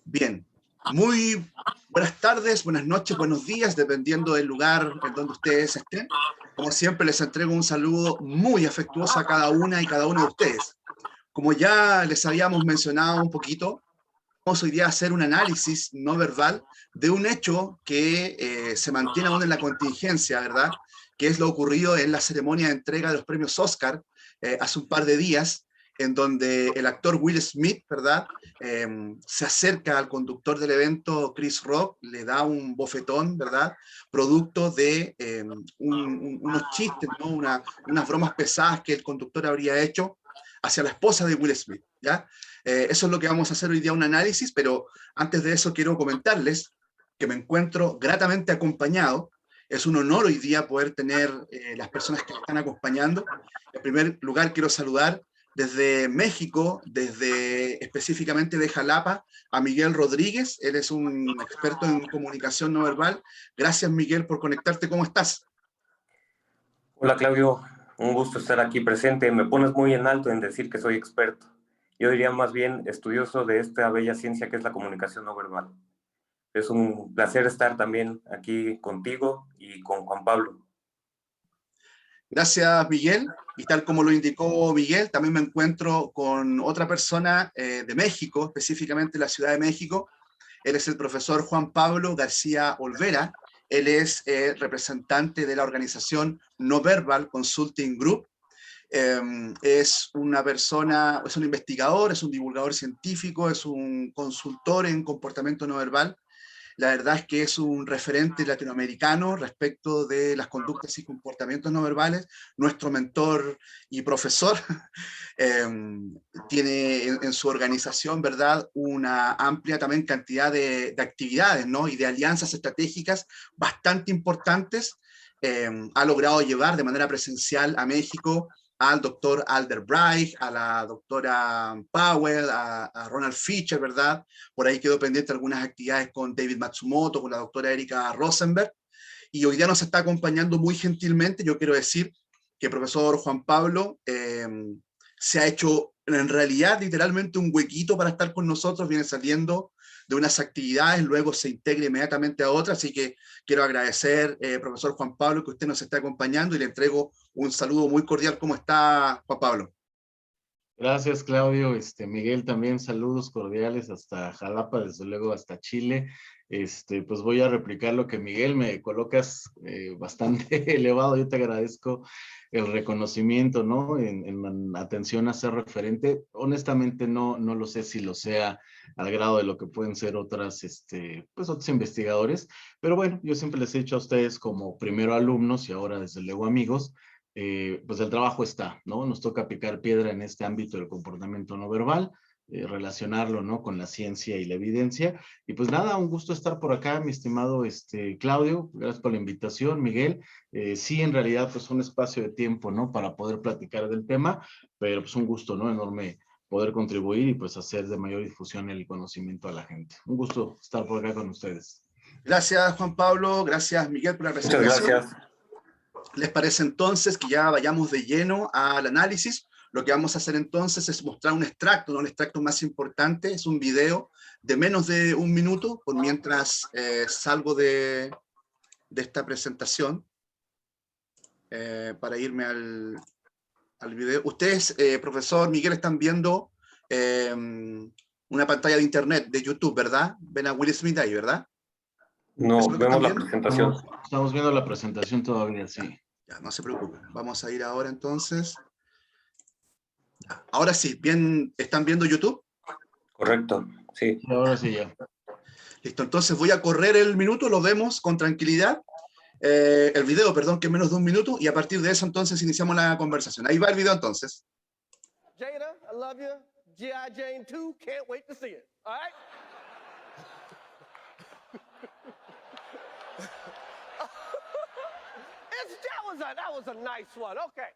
Bien, muy buenas tardes, buenas noches, buenos días, dependiendo del lugar en donde ustedes estén. Como siempre, les entrego un saludo muy afectuoso a cada una y cada uno de ustedes. Como ya les habíamos mencionado un poquito, vamos hoy día a hacer un análisis no verbal de un hecho que se mantiene aún en la contingencia, ¿verdad? Que es lo ocurrido en la ceremonia de entrega de los premios Oscar hace un par de días, en donde el actor Will Smith, ¿verdad? Se acerca al conductor del evento, Chris Rock, le da un bofetón, ¿verdad? Producto de unos chistes, ¿no? Unas bromas pesadas que el conductor habría hecho hacia la esposa de Will Smith, ¿ya? Eso es lo que vamos a hacer hoy día, un análisis, pero antes de eso quiero comentarles que me encuentro gratamente acompañado. Es un honor hoy día poder tener las personas que me están acompañando. En primer lugar, quiero saludar desde México, desde específicamente de Jalapa, a Miguel Rodríguez. Él es un experto en comunicación no verbal. Gracias, Miguel, por conectarte. ¿Cómo estás? Hola Claudio, un gusto estar aquí presente. Me pones muy en alto en decir que soy experto. Yo diría más bien estudioso de esta bella ciencia que es la comunicación no verbal. Es un placer estar también aquí contigo y con Juan Pablo. Gracias, Miguel. Y tal como lo indicó Miguel, también me encuentro con otra persona de México, específicamente la Ciudad de México. Él es el profesor Juan Pablo García Olvera. Él es representante de la organización No Verbal Consulting Group. Es una persona, es un investigador, es un divulgador científico, es un consultor en comportamiento no verbal. La verdad es que es un referente latinoamericano respecto de las conductas y comportamientos no verbales. Nuestro mentor y profesor eh, tiene en su organización, ¿verdad?, una amplia también cantidad de actividades, ¿no?, y de alianzas estratégicas bastante importantes. Ha logrado llevar de manera presencial a México al doctor Alderbrecht, a la doctora Powell, a Ronald Fisher, ¿verdad? Por ahí quedó pendiente algunas actividades con David Matsumoto, con la doctora Erika Rosenberg, y hoy día nos está acompañando muy gentilmente. Yo quiero decir que el profesor Juan Pablo se ha hecho en realidad literalmente un huequito para estar con nosotros, viene saliendo de unas actividades, luego se integra inmediatamente a otras, así que quiero agradecer, profesor Juan Pablo, que usted nos está acompañando y le entrego un saludo muy cordial. ¿Cómo está, Juan Pablo? Gracias, Claudio. Miguel, también saludos cordiales hasta Jalapa, desde luego hasta Chile. Pues voy a replicar lo que Miguel me colocas bastante elevado. Yo te agradezco el reconocimiento, ¿no? En atención a ser referente. Honestamente, no lo sé si lo sea al grado de lo que pueden ser pues otros investigadores. Pero bueno, yo siempre les he dicho a ustedes como primero alumnos y ahora desde luego amigos, pues el trabajo está, ¿no? Nos toca picar piedra en este ámbito del comportamiento no verbal, relacionarlo, ¿no? Con la ciencia y la evidencia. Y pues nada, un gusto estar por acá, mi estimado Claudio. Gracias por la invitación, Miguel. Sí, en realidad, pues un espacio de tiempo, ¿no? Para poder platicar del tema, pero pues un gusto, ¿no? Enorme poder contribuir y pues hacer de mayor difusión el conocimiento a la gente. Un gusto estar por acá con ustedes. Gracias, Juan Pablo. Gracias, Miguel, por la Muchas presentación. gracias. ¿Les parece entonces que ya vayamos de lleno al análisis? Lo que vamos a hacer entonces es mostrar un extracto, ¿no? El extracto más importante es un video de menos de un minuto, por mientras salgo de esta presentación, para irme al video. Ustedes, profesor Miguel, están viendo una pantalla de internet, de YouTube, ¿verdad? Ven a Will Smith ahí, ¿verdad? No, ¿Eso es lo que vemos están la viendo? presentación. Estamos viendo la presentación todavía, sí. Ya, no se preocupen. Vamos a ir ahora entonces. Ahora sí, bien, ¿están viendo YouTube? Correcto, sí. Sí, ahora sí ya. Listo, entonces voy a correr el minuto, lo vemos con tranquilidad. El video, perdón, que es menos de un minuto, y a partir de eso entonces iniciamos la conversación. Ahí va el video entonces. Jada, I love you. G.I. Jane 2, can't wait to see it. All right? that was a nice one. Okay.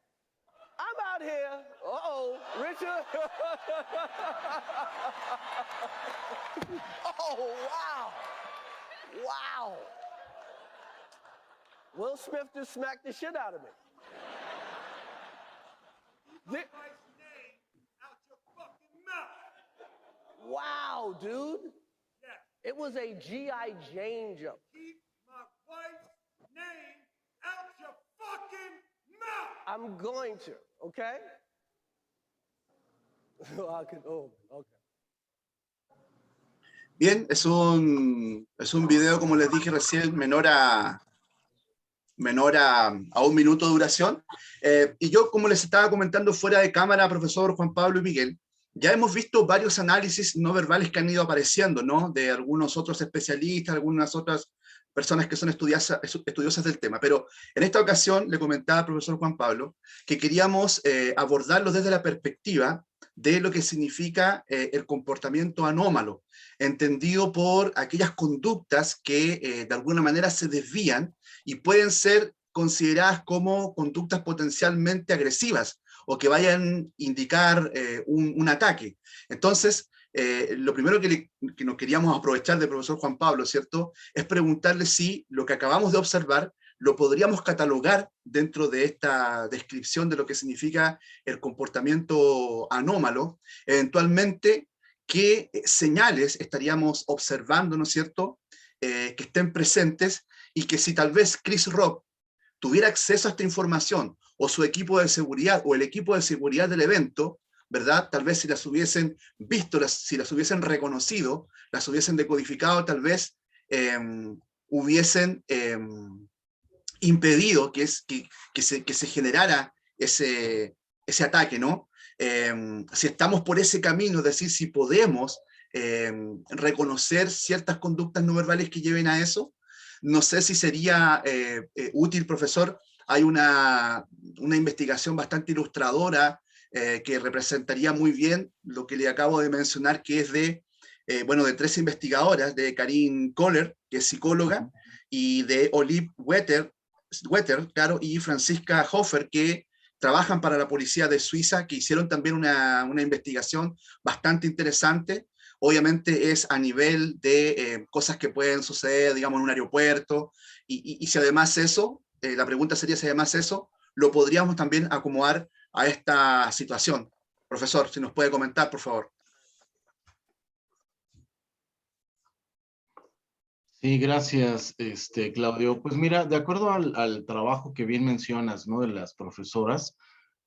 I'm out here. Uh-oh, Richard. Oh, wow. Wow. Will Smith just smacked the shit out of me. wow, dude. It was a G.I. Jane jump. Keep my wife's name out your fucking mouth. I'm going to, okay? Oh, okay. Bien, es un video, como les dije recién, menor a 1 minuto de duración. Y yo, como les estaba comentando fuera de cámara, profesor Juan Pablo y Miguel, ya hemos visto varios análisis no verbales que han ido apareciendo, ¿no? De algunos otros especialistas, algunas otras personas que son estudiosas del tema. Pero en esta ocasión le comentaba al profesor Juan Pablo que queríamos abordarlo desde la perspectiva de lo que significa el comportamiento anómalo, entendido por aquellas conductas que de alguna manera se desvían y pueden ser consideradas como conductas potencialmente agresivas o que vayan a indicar un ataque. Entonces, lo primero que nos queríamos aprovechar del profesor Juan Pablo, ¿cierto?, es preguntarle si lo que acabamos de observar lo podríamos catalogar dentro de esta descripción de lo que significa el comportamiento anómalo, eventualmente qué señales estaríamos observando, ¿no es cierto?, que estén presentes y que si tal vez Chris Rock tuviera acceso a esta información o su equipo de seguridad o el equipo de seguridad del evento, ¿verdad? Tal vez si las hubiesen visto, si las hubiesen reconocido, las hubiesen decodificado, tal vez hubiesen impedido que se generara ese ataque, ¿no? Si estamos por ese camino, es decir, si podemos reconocer ciertas conductas no verbales que lleven a eso, no sé si sería útil, profesor. Hay una investigación bastante ilustradora que representaría muy bien lo que le acabo de mencionar, que es de 3 investigadoras, de Karin Kohler, que es psicóloga, y de Olive Wetter, claro, y Franziska Hofer, que trabajan para la policía de Suiza, que hicieron también una investigación bastante interesante. Obviamente es a nivel de cosas que pueden suceder, digamos, en un aeropuerto, y si además eso, la pregunta sería si además eso, lo podríamos también acomodar a esta situación. Profesor, si nos puede comentar, por favor. Sí, gracias, Claudio. Pues mira, de acuerdo al trabajo que bien mencionas, ¿no?, de las profesoras,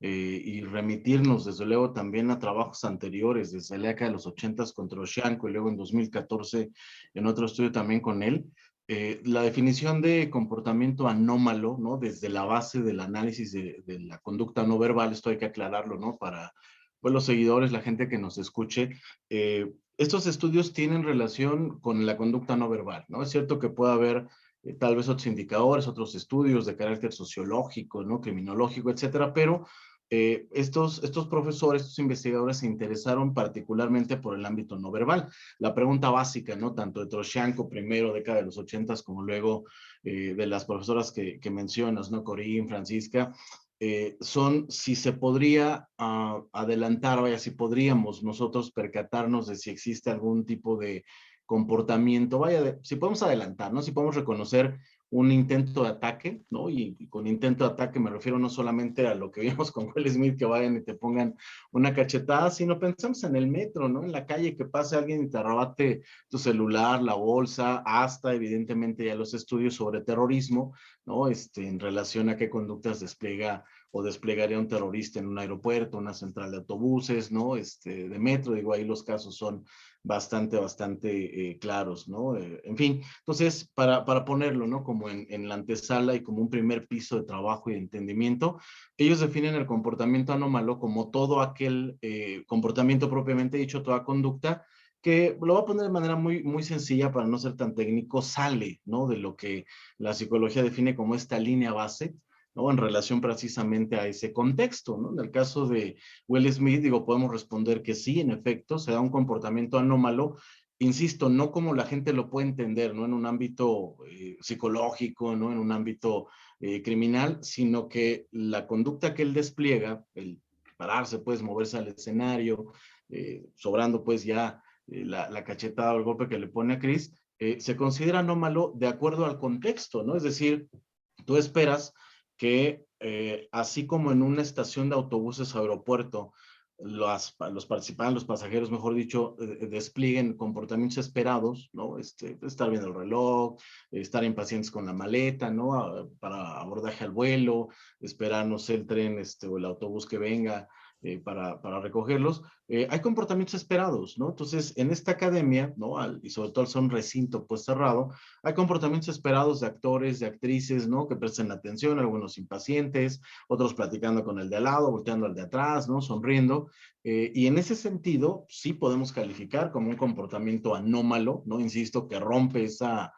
y remitirnos desde luego también a trabajos anteriores, desde la década de los 80 con Troscianco y luego en 2014 en otro estudio también con él, la definición de comportamiento anómalo, ¿no?, desde la base del análisis de la conducta no verbal, esto hay que aclararlo, ¿no?, para pues, los seguidores, la gente que nos escuche. Estos estudios tienen relación con la conducta no verbal, ¿no? Es cierto que puede haber tal vez otros indicadores, otros estudios de carácter sociológico, ¿no?, criminológico, etcétera, pero estos profesores, estos investigadores se interesaron particularmente por el ámbito no verbal. La pregunta básica, ¿no?, tanto de Troscianco, primero, década de los 80s, como luego de las profesoras que mencionas, ¿no?, Corín, Francisca, son si se podría adelantar, vaya, si podríamos nosotros percatarnos de si existe algún tipo de comportamiento, vaya, si podemos adelantar, ¿no?, si podemos reconocer un intento de ataque, ¿no? Y con intento de ataque me refiero no solamente a lo que vimos con Will Smith, que vayan y te pongan una cachetada, sino pensamos en el metro, ¿no?, en la calle, que pase alguien y te arrebate tu celular, la bolsa, hasta evidentemente ya los estudios sobre terrorismo, ¿no?, en relación a qué conductas despliega o desplegaría un terrorista en un aeropuerto, una central de autobuses, ¿no?, de metro. Digo, ahí los casos son bastante claros, ¿no? En fin, entonces, para ponerlo, ¿no?, como en la antesala y como un primer piso de trabajo y de entendimiento, ellos definen el comportamiento anómalo como todo aquel comportamiento propiamente dicho, toda conducta, que lo voy a poner de manera muy sencilla para no ser tan técnico, sale, ¿no?, de lo que la psicología define como esta línea base, ¿no?, en relación precisamente a ese contexto, ¿no? En el caso de Will Smith, digo, podemos responder que sí, en efecto, se da un comportamiento anómalo, insisto, no como la gente lo puede entender, ¿no?, en un ámbito psicológico, ¿no?, en un ámbito criminal, sino que la conducta que él despliega, el pararse, pues, moverse al escenario, sobrando, pues, ya la cachetada o el golpe que le pone a Chris, se considera anómalo de acuerdo al contexto, ¿no? Es decir, tú esperas que así como en una estación de autobuses o aeropuerto, los participantes, los pasajeros, mejor dicho, desplieguen comportamientos esperados, ¿no? Estar viendo el reloj, estar impacientes con la maleta, ¿no? Para abordaje al vuelo, esperar, no sé, el tren o el autobús que venga para recogerlos. Hay comportamientos esperados, ¿no? Entonces, en esta academia, ¿no? Y sobre todo al ser un recinto pues cerrado, hay comportamientos esperados de actores, de actrices, ¿no? Que presten atención, algunos impacientes, otros platicando con el de al lado, volteando al de atrás, ¿no? Sonriendo. Y en ese sentido, sí podemos calificar como un comportamiento anómalo, ¿no? Insisto, que rompe esa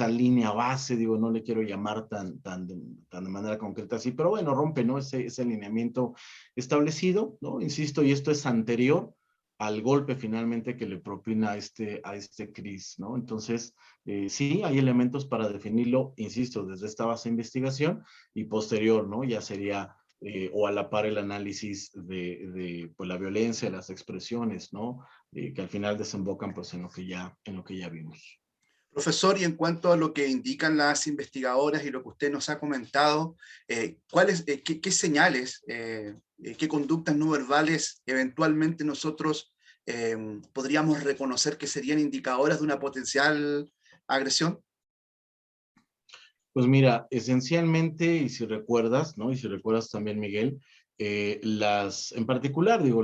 línea base, digo, no le quiero llamar tan de manera concreta así, pero bueno, rompe, ¿no? Ese alineamiento establecido, ¿no? Insisto, y esto es anterior al golpe finalmente que le propina a este Chris, ¿no? Entonces, sí, hay elementos para definirlo, insisto, desde esta base de investigación y posterior, ¿no? Ya sería o a la par el análisis de pues, la violencia, las expresiones, ¿no? Que al final desembocan pues en lo que ya vimos. Profesor, y en cuanto a lo que indican las investigadoras y lo que usted nos ha comentado, qué señales, qué conductas no verbales eventualmente nosotros podríamos reconocer que serían indicadoras de una potencial agresión? Pues mira, esencialmente, y si recuerdas, ¿no? Y si recuerdas también, Miguel, en particular, digo,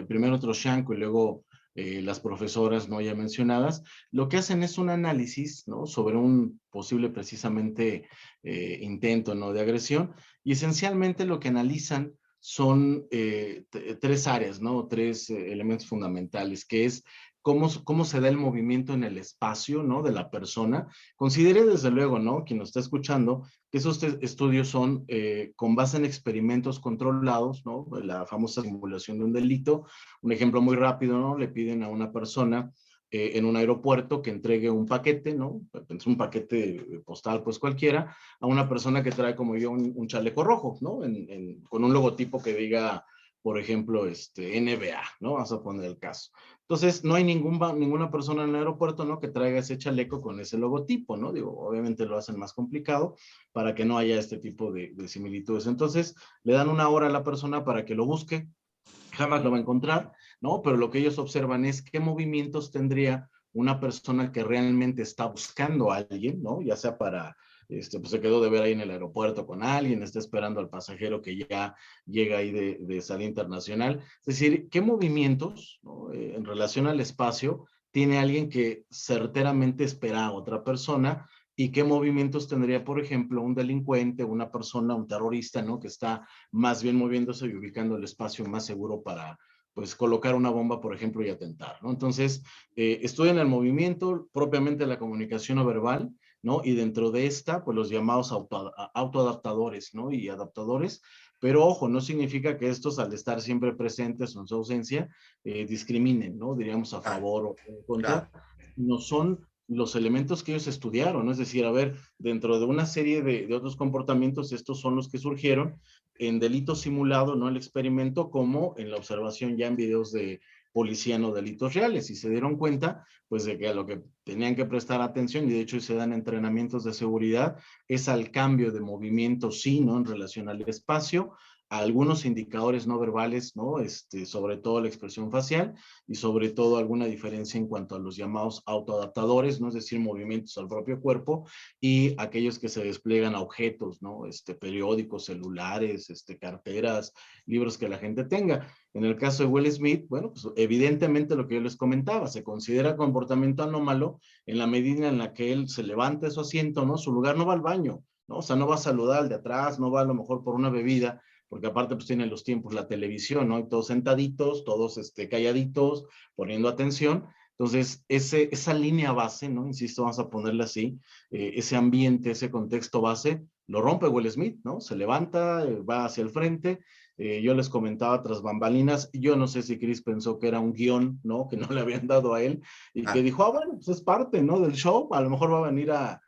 primero Troscianco y luego las profesoras, ¿no? Ya mencionadas, lo que hacen es un análisis, ¿no? Sobre un posible, precisamente, intento, ¿no? De agresión, y esencialmente lo que analizan son tres áreas, ¿no? Tres elementos fundamentales, que es cómo se da el movimiento en el espacio, ¿no? De la persona. Considere desde luego, ¿no? Quien nos está escuchando, que esos estudios son con base en experimentos controlados, ¿no? La famosa simulación de un delito. Un ejemplo muy rápido, ¿no? Le piden a una persona en un aeropuerto que entregue un paquete, ¿no? Es un paquete postal, pues cualquiera, a una persona que trae como yo un chaleco rojo, ¿no? Con un logotipo que diga, por ejemplo, NBA, ¿no? Vamos a poner el caso. Entonces, no hay ninguna persona en el aeropuerto, ¿no? Que traiga ese chaleco con ese logotipo, ¿no? Digo, obviamente lo hacen más complicado para que no haya este tipo de similitudes. Entonces, le dan una hora a la persona para que lo busque, jamás lo va a encontrar, ¿no? Pero lo que ellos observan es qué movimientos tendría una persona que realmente está buscando a alguien, ¿no? Ya sea para, pues se quedó de ver ahí en el aeropuerto con alguien, está esperando al pasajero que ya llega ahí de salida internacional. Es decir, qué movimientos, ¿no? En relación al espacio tiene alguien que certeramente espera a otra persona y qué movimientos tendría, por ejemplo, un delincuente, una persona, un terrorista, ¿no? Que está más bien moviéndose y ubicando el espacio más seguro para, pues, colocar una bomba, por ejemplo, y atentar, ¿no? Entonces, estudian el movimiento, propiamente la comunicación no verbal, ¿no? Y dentro de esta, pues, los llamados autoadaptadores, ¿no? Y adaptadores, pero ojo, no significa que estos, al estar siempre presentes o en su ausencia, discriminen, ¿no? Diríamos a favor o en contra, Claro. no son los elementos que ellos estudiaron, ¿no? Es decir, a ver, dentro de una serie de otros comportamientos, estos son los que surgieron en delito simulado, no el experimento, como en la observación ya en videos de policía, no delitos reales, y se dieron cuenta, pues, de que a lo que tenían que prestar atención, y de hecho se dan entrenamientos de seguridad, es al cambio de movimiento, sí, ¿no? En relación al espacio, a algunos indicadores no verbales, ¿no? Sobre todo la expresión facial y sobre todo alguna diferencia en cuanto a los llamados autoadaptadores, ¿no? Es decir, movimientos al propio cuerpo y aquellos que se despliegan a objetos, ¿no? Periódicos, celulares, carteras, libros que la gente tenga. En el caso de Will Smith, bueno, pues evidentemente lo que yo les comentaba, se considera comportamiento anómalo en la medida en la que él se levanta de su asiento, ¿no? Su lugar, no va al baño, ¿no? O sea, no va a saludar al de atrás, no va a lo mejor por una bebida, porque aparte pues tienen los tiempos, la televisión, ¿no? Y todos sentaditos, todos calladitos, poniendo atención. Entonces, esa línea base, ¿no? Insisto, vamos a ponerla así, ese ambiente, ese contexto base, lo rompe Will Smith, ¿no? Se levanta, va hacia el frente. Yo les comentaba tras bambalinas, yo no sé si Chris pensó que era un guión, ¿no? Que no le habían dado a él y que Ah, dijo, bueno, pues es parte, ¿no? Del show, a lo mejor va a venir a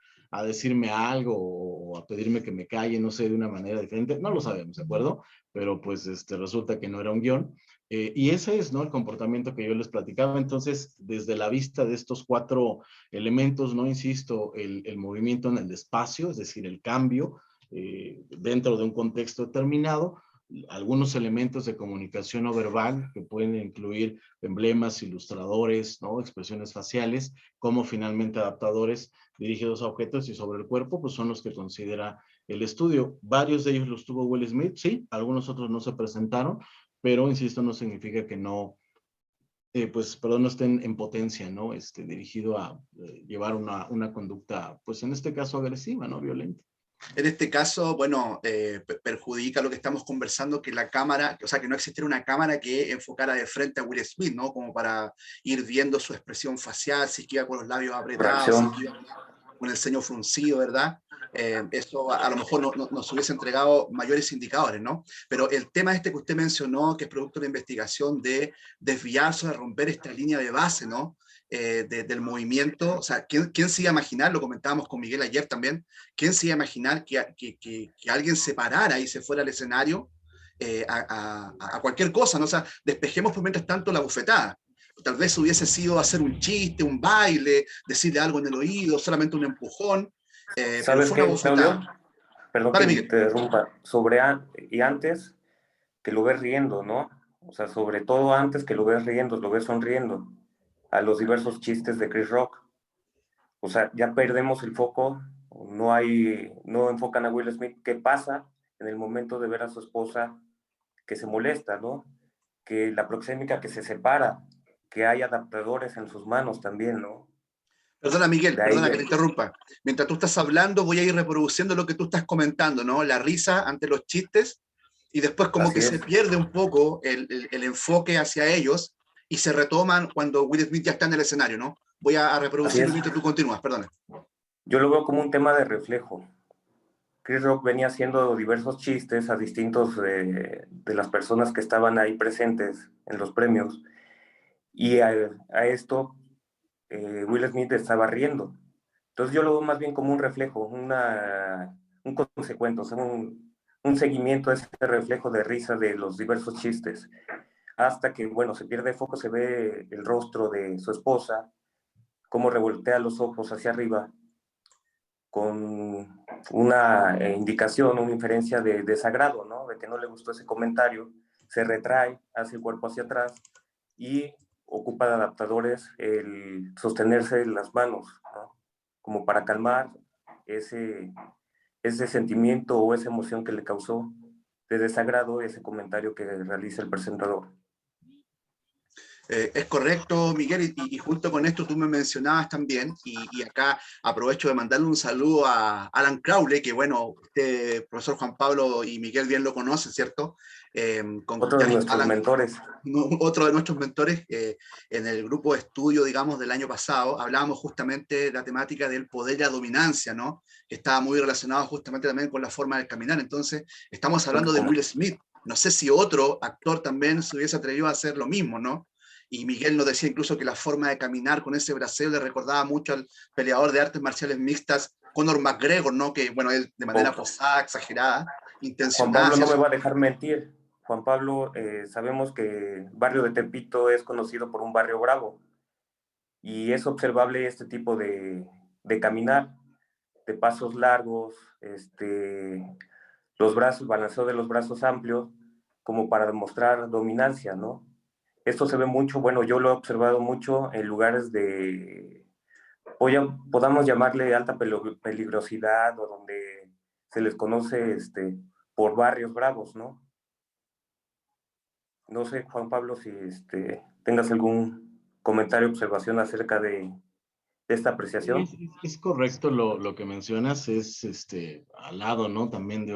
decirme algo o a pedirme que me calle, no sé, de una manera diferente, no lo sabemos, ¿de acuerdo? Pero pues resulta que no era un guión. Y ese es, ¿no? El comportamiento que yo les platicaba. Entonces, desde la vista de estos cuatro elementos, no insisto, el movimiento en el espacio, es decir, el cambio dentro de un contexto determinado, algunos elementos de comunicación no verbal que pueden incluir emblemas, ilustradores, ¿no? Expresiones faciales, como finalmente adaptadores dirigidos a objetos y sobre el cuerpo, pues son los que considera el estudio. Varios de ellos los tuvo Will Smith, sí, algunos otros no se presentaron, pero insisto, no significa que no, pues, perdón, no estén en potencia, ¿no? Dirigido a llevar una conducta, pues en este caso agresiva, ¿no? Violenta. En este caso, bueno, perjudica lo que estamos conversando, que la cámara, o sea, que no existiera una cámara que enfocara de frente a Will Smith, ¿no? Como para ir viendo su expresión facial, si es que iba con los labios apretados, si es Reacción. que iba con el ceño fruncido, ¿verdad? Eso a lo mejor nos hubiese entregado mayores indicadores, ¿no? Pero el tema este que usted mencionó, que es producto de la investigación de desviarse, de romper esta línea de base, ¿no? Del movimiento, o sea, ¿quién se iba a imaginar? Lo comentábamos con Miguel ayer también, ¿quién se iba a imaginar que alguien se parara y se fuera al escenario a cualquier cosa, ¿no? O sea, despejemos por mientras tanto la bufetada. Tal vez hubiese sido hacer un chiste, un baile, decirle algo en el oído, solamente un empujón, pero ¿Sabes fue una qué, bofetada. Claudio? Perdón que Vale, te Miguel. interrumpa. Y antes que lo ves riendo, ¿no? O sea, sobre todo antes que lo ves riendo, lo ves sonriendo a los diversos chistes de Chris Rock. O sea, ya perdemos el foco, no enfocan a Will Smith. ¿Qué pasa en el momento de ver a su esposa que se molesta, ¿no? Que la proxémica que se separa, que hay adaptadores en sus manos también, ¿no? Perdona, Miguel, De ahí, perdona que te interrumpa. Mientras tú estás hablando, voy a ir reproduciendo lo que tú estás comentando, ¿no? La risa ante los chistes y después como así que se es. pierde un poco el enfoque hacia ellos y se retoman cuando Will Smith ya está en el escenario, ¿no? Voy a Así reproducirlo es. mientras tú continúas, perdona. Yo lo veo como un tema de reflejo. Chris Rock venía haciendo diversos chistes a distintos de las personas que estaban ahí presentes en los premios y a esto Will Smith estaba riendo. Entonces yo lo veo más bien como un reflejo, un consecuente, o sea, un seguimiento a ese reflejo de risa de los diversos chistes. Hasta que, bueno, se pierde foco, se ve el rostro de su esposa, cómo revoltea los ojos hacia arriba, con una indicación, una inferencia de desagrado, ¿no? De que no le gustó ese comentario, se retrae, hace el cuerpo hacia atrás y ocupa de adaptadores el sostenerse las manos, ¿no? Como para calmar ese sentimiento o esa emoción que le causó de desagrado ese comentario que realiza el presentador. Es correcto, Miguel, y junto con esto tú me mencionabas también, y acá aprovecho de mandarle un saludo a Alan Crowley, que bueno, usted, profesor Juan Pablo y Miguel bien lo conocen, ¿cierto? Otro de nuestros Alan, mentores. otro de nuestros mentores, en el grupo de estudio, digamos, del año pasado, hablábamos justamente de la temática del poder y la dominancia, ¿no? Que estaba muy relacionado justamente también con la forma de caminar. Entonces, estamos hablando de Will Smith. No sé si otro actor también se hubiese atrevido a hacer lo mismo, ¿no? Y Miguel nos decía incluso que la forma de caminar con ese braceo le recordaba mucho al peleador de artes marciales mixtas, Conor McGregor, ¿no? Que, bueno, él de manera posada, exagerada, Juan intencionada Pablo hacia no me su... va a dejar mentir. Juan Pablo, sabemos que barrio de Tepito es conocido por un barrio bravo y es observable este tipo de caminar, de pasos largos, los brazos, balanceo de los brazos amplios, como para demostrar dominancia, ¿no? Esto se ve mucho, bueno, yo lo he observado mucho en lugares de, podamos llamarle alta peligrosidad o donde se les conoce por barrios bravos, ¿no? No sé, Juan Pablo, si tengas algún comentario o observación acerca de esta apreciación. Es correcto lo que mencionas, es al lado, ¿no? También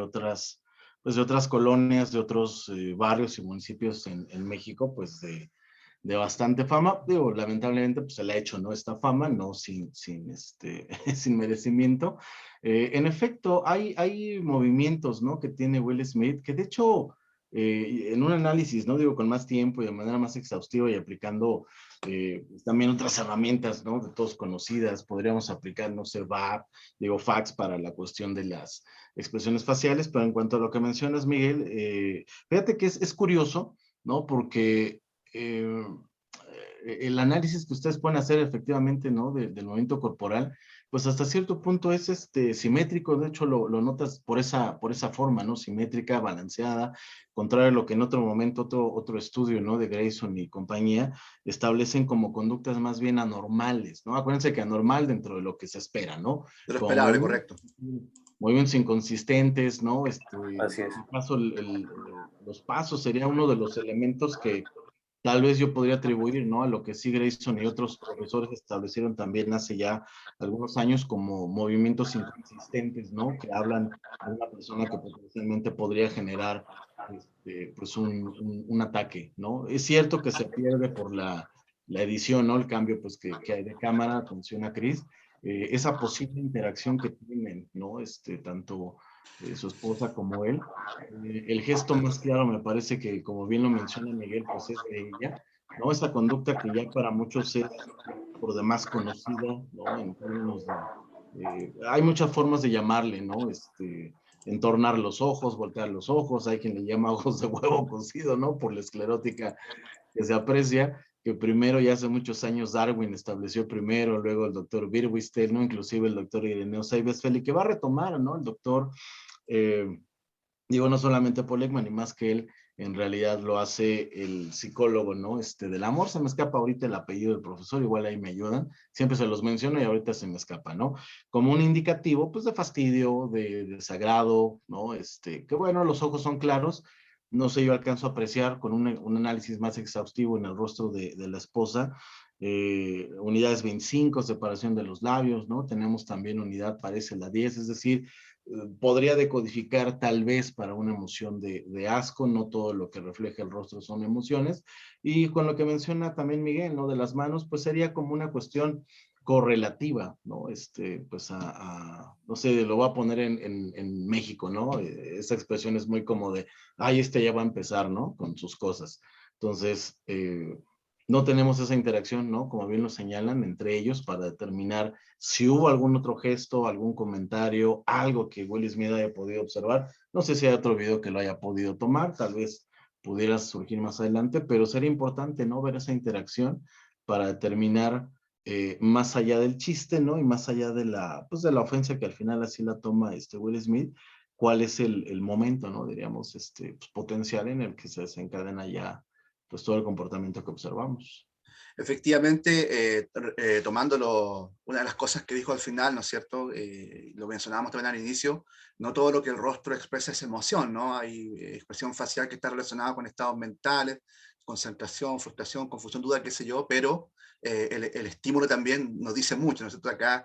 pues de otras colonias, de otros barrios y municipios en México, pues de bastante fama. Digo, lamentablemente, pues se le ha hecho, ¿no? Esta fama, no sin sin merecimiento. En efecto, hay movimientos, ¿no? Que tiene Will Smith, que de hecho, en un análisis, ¿no? Digo, con más tiempo y de manera más exhaustiva y aplicando también otras herramientas, ¿no? De todos conocidas, podríamos aplicar, no sé, VAP, digo, fax para la cuestión de las expresiones faciales, pero en cuanto a lo que mencionas, Miguel, fíjate que es curioso, ¿no? Porque el análisis que ustedes pueden hacer efectivamente, ¿no? Del movimiento corporal, pues hasta cierto punto es simétrico, de hecho lo notas por esa forma, ¿no? Simétrica, balanceada, contrario a lo que en otro momento otro estudio, ¿no? De Grayson y compañía establecen como conductas más bien anormales, ¿no? Acuérdense que anormal dentro de lo que se espera, ¿no? De lo Como esperable, correcto. movimientos inconsistentes, ¿no? Así es. Los pasos sería uno de los elementos que tal vez yo podría atribuir, ¿no? A lo que sí Grayson y otros profesores establecieron también hace ya algunos años como movimientos inconsistentes, ¿no? Que hablan de una persona que potencialmente podría generar, pues un ataque, ¿no? Es cierto que se pierde por la edición, ¿no? El cambio, pues, que hay de cámara, atención a Chris, esa posible interacción que tienen, ¿no? Tanto su esposa como él. El gesto más claro me parece que, como bien lo menciona Miguel, pues es de ella, ¿no? Esa conducta que ya para muchos es por demás conocida, ¿no? En términos de, hay muchas formas de llamarle, ¿no? Entornar los ojos, voltear los ojos, hay quien le llama ojos de huevo cocido, ¿no? Por la esclerótica que se aprecia, que primero, ya hace muchos años, Darwin estableció primero, luego el doctor Birwistel, ¿no? Inclusive el doctor Ireneo Saibesfeld, y que va a retomar, ¿no? El doctor, eh, digo, no solamente Paul Ekman, y más que él, en realidad lo hace el psicólogo, ¿no? Del amor, se me escapa ahorita el apellido del profesor, igual ahí me ayudan, siempre se los menciono y ahorita se me escapa, ¿no? Como un indicativo, pues, de fastidio, de desagrado, ¿no? Que bueno, los ojos son claros, no sé, yo alcanzo a apreciar con un análisis más exhaustivo en el rostro de la esposa, unidades 25, separación de los labios, ¿no? Tenemos también unidad, parece la 10, es decir, podría decodificar tal vez para una emoción de asco, no todo lo que refleja el rostro son emociones, y con lo que menciona también Miguel, ¿no? De las manos, pues sería como una cuestión correlativa, ¿no? Pues no sé, lo voy a poner en México, ¿no? Esa expresión es muy como de, ay, ya va a empezar, ¿no? Con sus cosas. Entonces, no tenemos esa interacción, ¿no? Como bien lo señalan, entre ellos para determinar si hubo algún otro gesto, algún comentario, algo que Will Smith haya podido observar. No sé si hay otro video que lo haya podido tomar, tal vez pudiera surgir más adelante, pero sería importante, ¿no? Ver esa interacción para determinar más allá del chiste, ¿no? Y más allá pues de la ofensa que al final así la toma Will Smith, cuál es el momento, ¿no? Diríamos, pues, potencial en el que se desencadena ya pues todo el comportamiento que observamos. Efectivamente, tomando una de las cosas que dijo al final, ¿no es cierto? Lo mencionábamos también al inicio, no todo lo que el rostro expresa es emoción, ¿no? Hay expresión facial que está relacionada con estados mentales, concentración, frustración, confusión, duda, qué sé yo, pero el estímulo también nos dice mucho, ¿no es cierto? Acá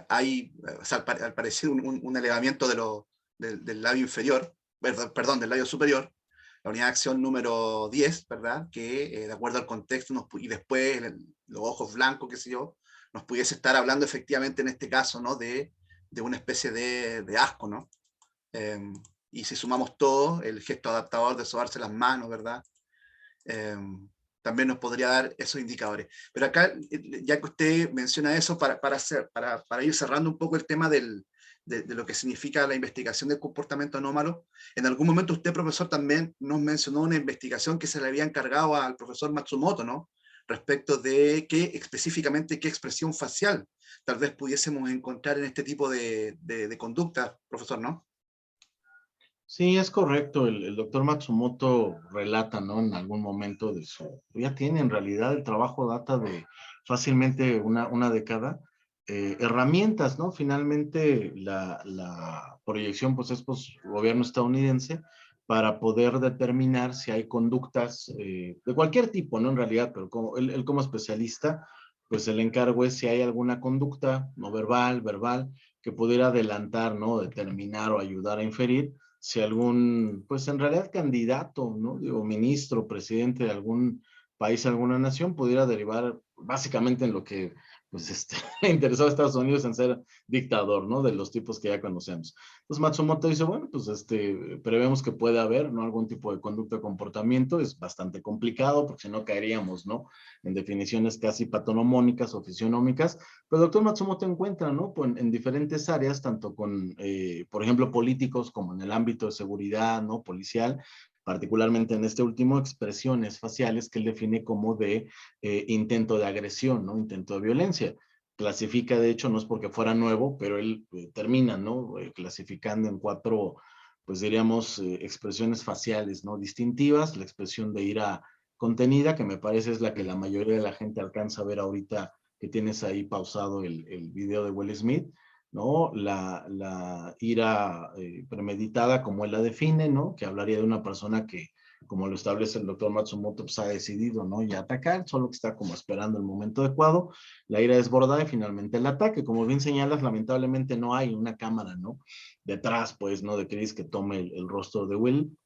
hay, o sea, al parecer, un elevamiento del labio inferior, perdón, del labio superior, la unidad de acción número 10, ¿verdad? Que de acuerdo al contexto y después los ojos blancos, qué sé yo, nos pudiese estar hablando efectivamente en este caso, ¿no? De una especie de asco, ¿no? Y si sumamos todo, el gesto adaptador de sobarse las manos, ¿verdad? También nos podría dar esos indicadores. Pero acá, ya que usted menciona eso, para ir cerrando un poco el tema de lo que significa la investigación del comportamiento anómalo, en algún momento usted, profesor, también nos mencionó una investigación que se le había encargado al profesor Matsumoto, ¿no? Respecto de específicamente qué expresión facial tal vez pudiésemos encontrar en este tipo de conductas, profesor, ¿no? Sí, es correcto. El doctor Matsumoto relata, ¿no? En algún momento ya tiene en realidad el trabajo data de fácilmente una década, herramientas, ¿no? Finalmente la proyección pues es gobierno estadounidense para poder determinar si hay conductas de cualquier tipo, ¿no? En realidad, pero él como especialista, pues el encargo es si hay alguna conducta no verbal, verbal, que pudiera adelantar, ¿no? Determinar o ayudar a inferir si algún, pues en realidad candidato, ¿no? Digo, ministro, presidente de algún país, alguna nación, pudiera derivar básicamente en lo que, pues, interesó a Estados Unidos en ser dictador, ¿no? De los tipos que ya conocemos. Entonces Matsumoto dice, bueno, pues, prevemos que puede haber, ¿no? Algún tipo de conducta o comportamiento, es bastante complicado, porque si no caeríamos, ¿no? En definiciones casi patonomónicas o fisionómicas, pero el doctor Matsumoto encuentra, ¿no? Pues en diferentes áreas, tanto con, por ejemplo, políticos como en el ámbito de seguridad, ¿no? Policial, particularmente en este último, expresiones faciales que él define como de intento de agresión, ¿no? Intento de violencia. clasifica, de hecho, no es porque fuera nuevo, pero él termina, ¿no? Clasificando en 4, pues diríamos, expresiones faciales, ¿no? Distintivas, la expresión de ira contenida, que me parece es la que la mayoría de la gente alcanza a ver ahorita que tienes ahí pausado el video de Will Smith, ¿no? La ira premeditada, como él la define, ¿no? Que hablaría de una persona que, como lo establece el doctor Matsumoto, pues ha decidido, ¿no? Ya atacar, solo que está como esperando el momento adecuado. La ira desbordada y finalmente el ataque. Como bien señalas, lamentablemente no hay una cámara, ¿no? Detrás, pues, ¿no? De Chris que tome el rostro de Will.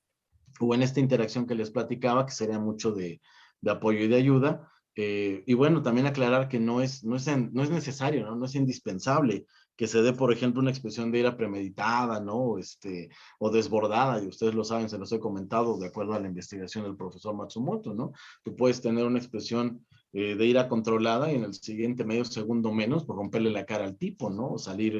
O en esta interacción que les platicaba, que sería mucho de apoyo y de ayuda. Y bueno, también aclarar que no es necesario, ¿no? No es indispensable que se dé, por ejemplo, una expresión de ira premeditada, ¿no? O desbordada, y ustedes lo saben, se los he comentado de acuerdo a la investigación del profesor Matsumoto, ¿no? Tú puedes tener una expresión de ira controlada y en el siguiente medio segundo menos, por romperle la cara al tipo, ¿no? O salir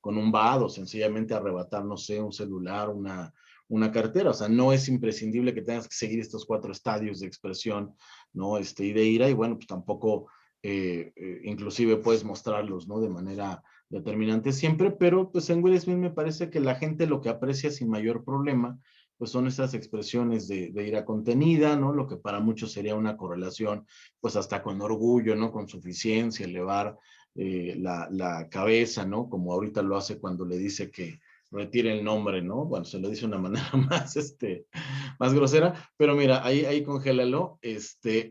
con un vado, sencillamente arrebatar, no sé, un celular, una cartera. O sea, no es imprescindible que tengas que seguir estos 4 estadios de expresión, ¿no? Y de ira, y bueno, pues tampoco inclusive puedes mostrarlos, ¿no? De manera determinante siempre, pero pues en Will Smith me parece que la gente lo que aprecia sin mayor problema, pues son estas expresiones de ira contenida, ¿no? Lo que para muchos sería una correlación, pues hasta con orgullo, ¿no? Con suficiencia, elevar la cabeza, ¿no? Como ahorita lo hace cuando le dice que retire el nombre, ¿no? Bueno, se lo dice de una manera más grosera, pero mira, ahí congélalo.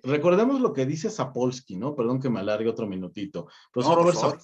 Recordemos lo que dice Sapolsky, ¿no? Perdón que me alargue otro minutito. No, Profesor por Robert favor.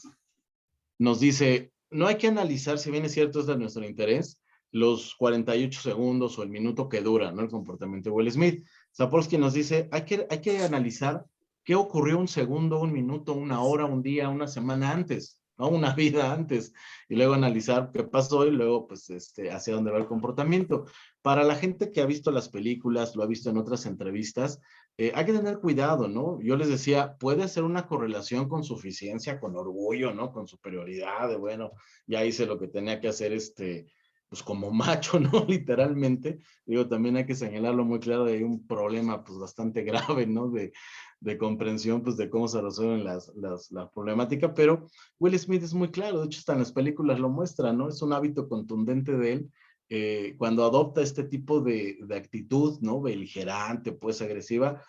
nos dice, no hay que analizar, si bien es cierto, es de nuestro interés, los 48 segundos o el minuto que dura, ¿no? El comportamiento de Will Smith. Sapolsky nos dice, hay que analizar qué ocurrió un segundo, un minuto, una hora, un día, una semana antes, ¿no? Una vida antes, y luego analizar qué pasó y luego, pues, hacia dónde va el comportamiento. Para la gente que ha visto las películas, lo ha visto en otras entrevistas, hay que tener cuidado, ¿no? Yo les decía, puede ser una correlación con suficiencia, con orgullo, ¿no? Con superioridad, de bueno, ya hice lo que tenía que hacer, pues como macho, ¿no? Literalmente. Digo, también hay que señalarlo muy claro, hay un problema, pues bastante grave, ¿no? De comprensión, pues de cómo se resuelven la problemática, pero Will Smith es muy claro, de hecho, hasta en las películas lo muestra, ¿no? Es un hábito contundente de él. Cuando adopta este tipo de actitud, ¿no? Beligerante, pues agresiva,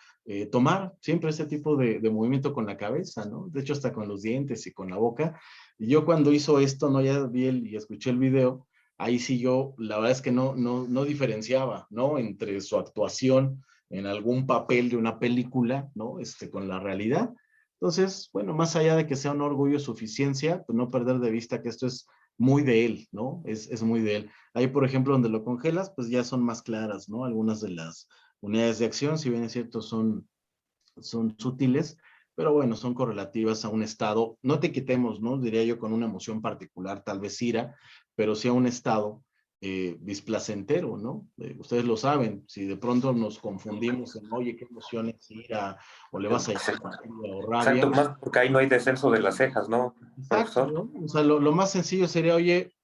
tomar siempre ese tipo de movimiento con la cabeza, ¿no? De hecho, hasta con los dientes y con la boca. Y yo cuando hizo esto, ¿no? Ya vi y escuché el video, ahí sí yo, la verdad es que no diferenciaba, ¿no? Entre su actuación en algún papel de una película, ¿no? Con la realidad. Entonces, bueno, más allá de que sea un orgullo, suficiencia, pues no perder de vista que esto es muy de él, ¿no? Es muy de él. Ahí, por ejemplo, donde lo congelas, pues ya son más claras, ¿no? Algunas de las unidades de acción, si bien es cierto, son sutiles, pero bueno, son correlativas a un estado, no te quitemos, ¿no? Diría yo con una emoción particular, tal vez ira, pero sí a un estado displacentero, ¿no? Ustedes lo saben, si de pronto nos confundimos en, oye, ¿qué emoción es ira? O le vas a llamar ira o rabia. Exacto, más porque ahí no hay descenso de las cejas, ¿no, Exacto, profesor? ¿no? O sea, lo más sencillo sería, oye,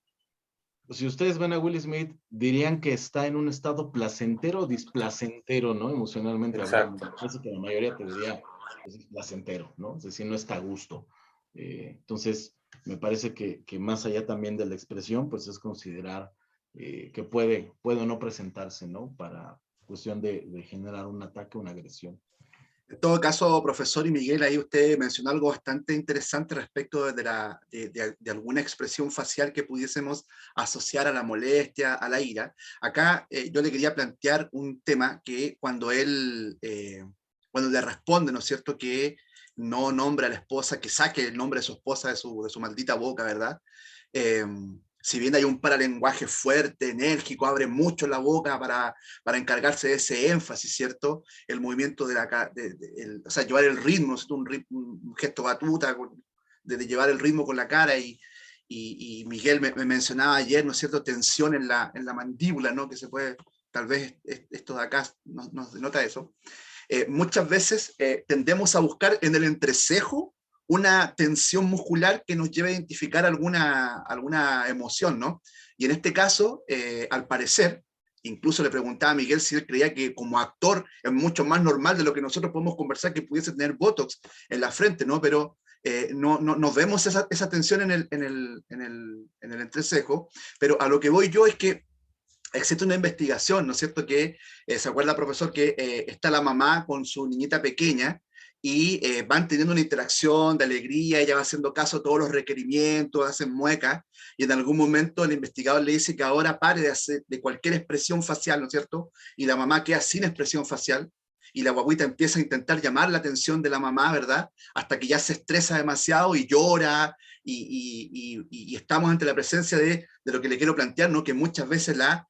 si ustedes ven a Will Smith, dirían que está en un estado placentero o displacentero, ¿no? Emocionalmente hablando. Exacto. Así que la mayoría te diría, pues, displacentero, ¿no? Es decir, no está a gusto. Entonces, me parece que más allá también de la expresión, pues es considerar que puede o no presentarse, ¿no? Para cuestión de generar un ataque, una agresión. En todo caso, profesor y Miguel, ahí usted mencionó algo bastante interesante respecto de alguna expresión facial que pudiésemos asociar a la molestia, a la ira. Acá yo le quería plantear un tema que cuando cuando le responde, ¿no es cierto?, que no nombra a la esposa, que saque el nombre de su esposa de su maldita boca, ¿verdad? Eh, si bien hay un paralenguaje fuerte, enérgico, abre mucho la boca para encargarse de ese énfasis, ¿cierto? El movimiento o sea, llevar el ritmo, ¿cierto? Un gesto batuta, de llevar el ritmo con la cara y Miguel me mencionaba ayer, ¿no es cierto?, tensión en la mandíbula, ¿no? Que se puede, tal vez esto de acá nos denota eso. Muchas veces tendemos a buscar en el entrecejo una tensión muscular que nos lleve a identificar alguna emoción, ¿no? Y en este caso, al parecer, incluso le preguntaba a Miguel si él creía que como actor es mucho más normal de lo que nosotros podemos conversar que pudiese tener Botox en la frente, ¿no? Pero no vemos esa tensión en el entrecejo, pero a lo que voy yo es que existe una investigación, ¿no es cierto?, que se acuerda, profesor, que está la mamá con su niñita pequeña y van teniendo una interacción de alegría, ella va haciendo caso a todos los requerimientos, hacen muecas, y en algún momento el investigador le dice que ahora pare de cualquier expresión facial, ¿no es cierto?, y la mamá queda sin expresión facial, y la guaguita empieza a intentar llamar la atención de la mamá, ¿verdad?, hasta que ya se estresa demasiado y llora, y estamos ante la presencia de lo que le quiero plantear, ¿no?, que muchas veces la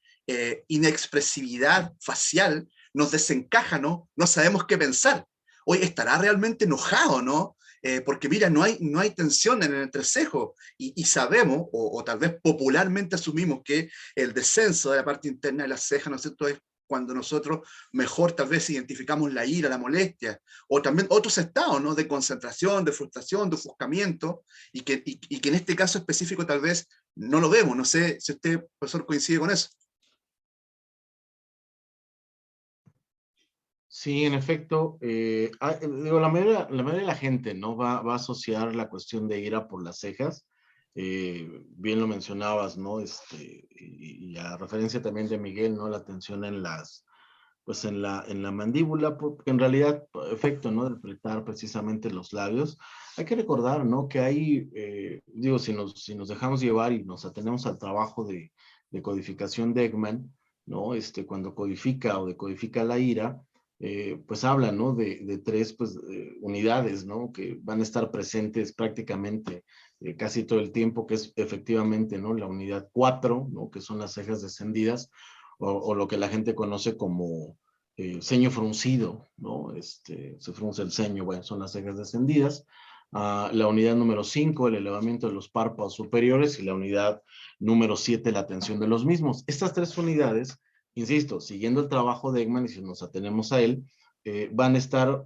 inexpresividad facial nos desencaja, ¿no? No sabemos qué pensar. Hoy estará realmente enojado, ¿no? Porque mira, no hay tensión en el entrecejo y sabemos, o tal vez popularmente asumimos que el descenso de la parte interna de las cejas, ¿no es cierto?, es cuando nosotros mejor tal vez identificamos la ira, la molestia, o también otros estados, ¿no?, de concentración, de frustración, de ofuscamiento, y que en este caso específico tal vez no lo vemos. No sé si usted, profesor, coincide con eso. Sí, en efecto, digo, la mayoría de la gente, ¿no? Va a asociar la cuestión de ira por las cejas. Bien lo mencionabas, ¿no? Y la referencia también de Miguel, ¿no? La tensión pues en la mandíbula, porque en realidad, efecto, ¿no? De apretar precisamente los labios. Hay que recordar, ¿no? Que hay, digo, si nos dejamos llevar y nos atenemos al trabajo de codificación de Ekman, ¿no? Cuando codifica o decodifica la ira, pues habla, ¿no? De tres, pues, unidades, ¿no? Que van a estar presentes prácticamente casi todo el tiempo, que es efectivamente, ¿no? La unidad 4, ¿no? Que son las cejas descendidas, o lo que la gente conoce como ceño fruncido, ¿no? Se frunce el ceño, bueno, son las cejas descendidas. La unidad número 5, el elevamiento de los párpados superiores, y la unidad número 7, la tensión de los mismos. Estas tres unidades, insisto, siguiendo el trabajo de Ekman, y si nos atenemos a él, van a estar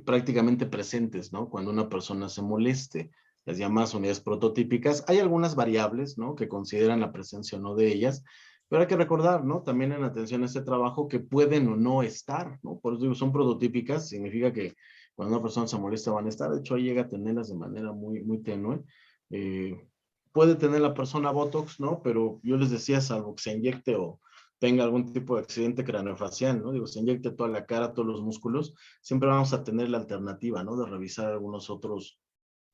prácticamente presentes, ¿no? Cuando una persona se moleste. Las llamadas unidades prototípicas. Hay algunas variables, ¿no? Que consideran la presencia o no de ellas, pero hay que recordar, ¿no? También en atención a este trabajo, que pueden o no estar, ¿no? Por eso digo, son prototípicas, significa que cuando una persona se molesta van a estar. De hecho, ahí llega a tenerlas de manera muy, muy tenue. Puede tener la persona Botox, ¿no? Pero yo les decía, salvo que se inyecte o tenga algún tipo de accidente craneofacial, ¿no? Digo, se inyecte toda la cara, todos los músculos, siempre vamos a tener la alternativa, ¿no? De revisar algunos otros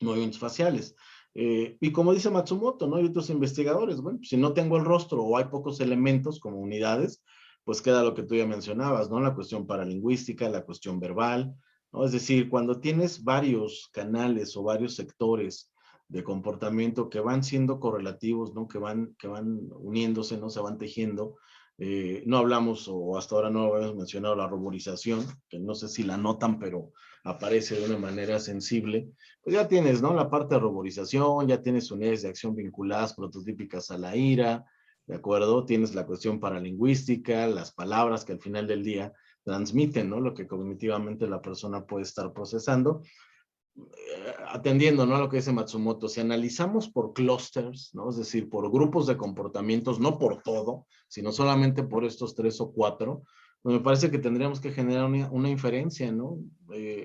movimientos faciales. Y como dice Matsumoto, ¿no? Y otros investigadores, bueno, si no tengo el rostro o hay pocos elementos como unidades, pues queda lo que tú ya mencionabas, ¿no? La cuestión paralingüística, la cuestión verbal, ¿no? Es decir, cuando tienes varios canales o varios sectores de comportamiento que van siendo correlativos, ¿no? Que van uniéndose, ¿no? Se van tejiendo. No hablamos, o hasta ahora no habíamos mencionado, la ruborización, que no sé si la notan, pero aparece de una manera sensible. Pues ya tienes, ¿no? La parte de ruborización, ya tienes unidades de acción vinculadas prototípicas a la ira, ¿de acuerdo? Tienes la cuestión paralingüística, las palabras que al final del día transmiten, ¿no? Lo que cognitivamente la persona puede estar procesando. Atendiendo, ¿no? A lo que dice Matsumoto, si analizamos por clusters, ¿no? Es decir, por grupos de comportamientos, no por todo, sino solamente por estos 3 o 4, pues me parece que tendríamos que generar una inferencia, ¿no?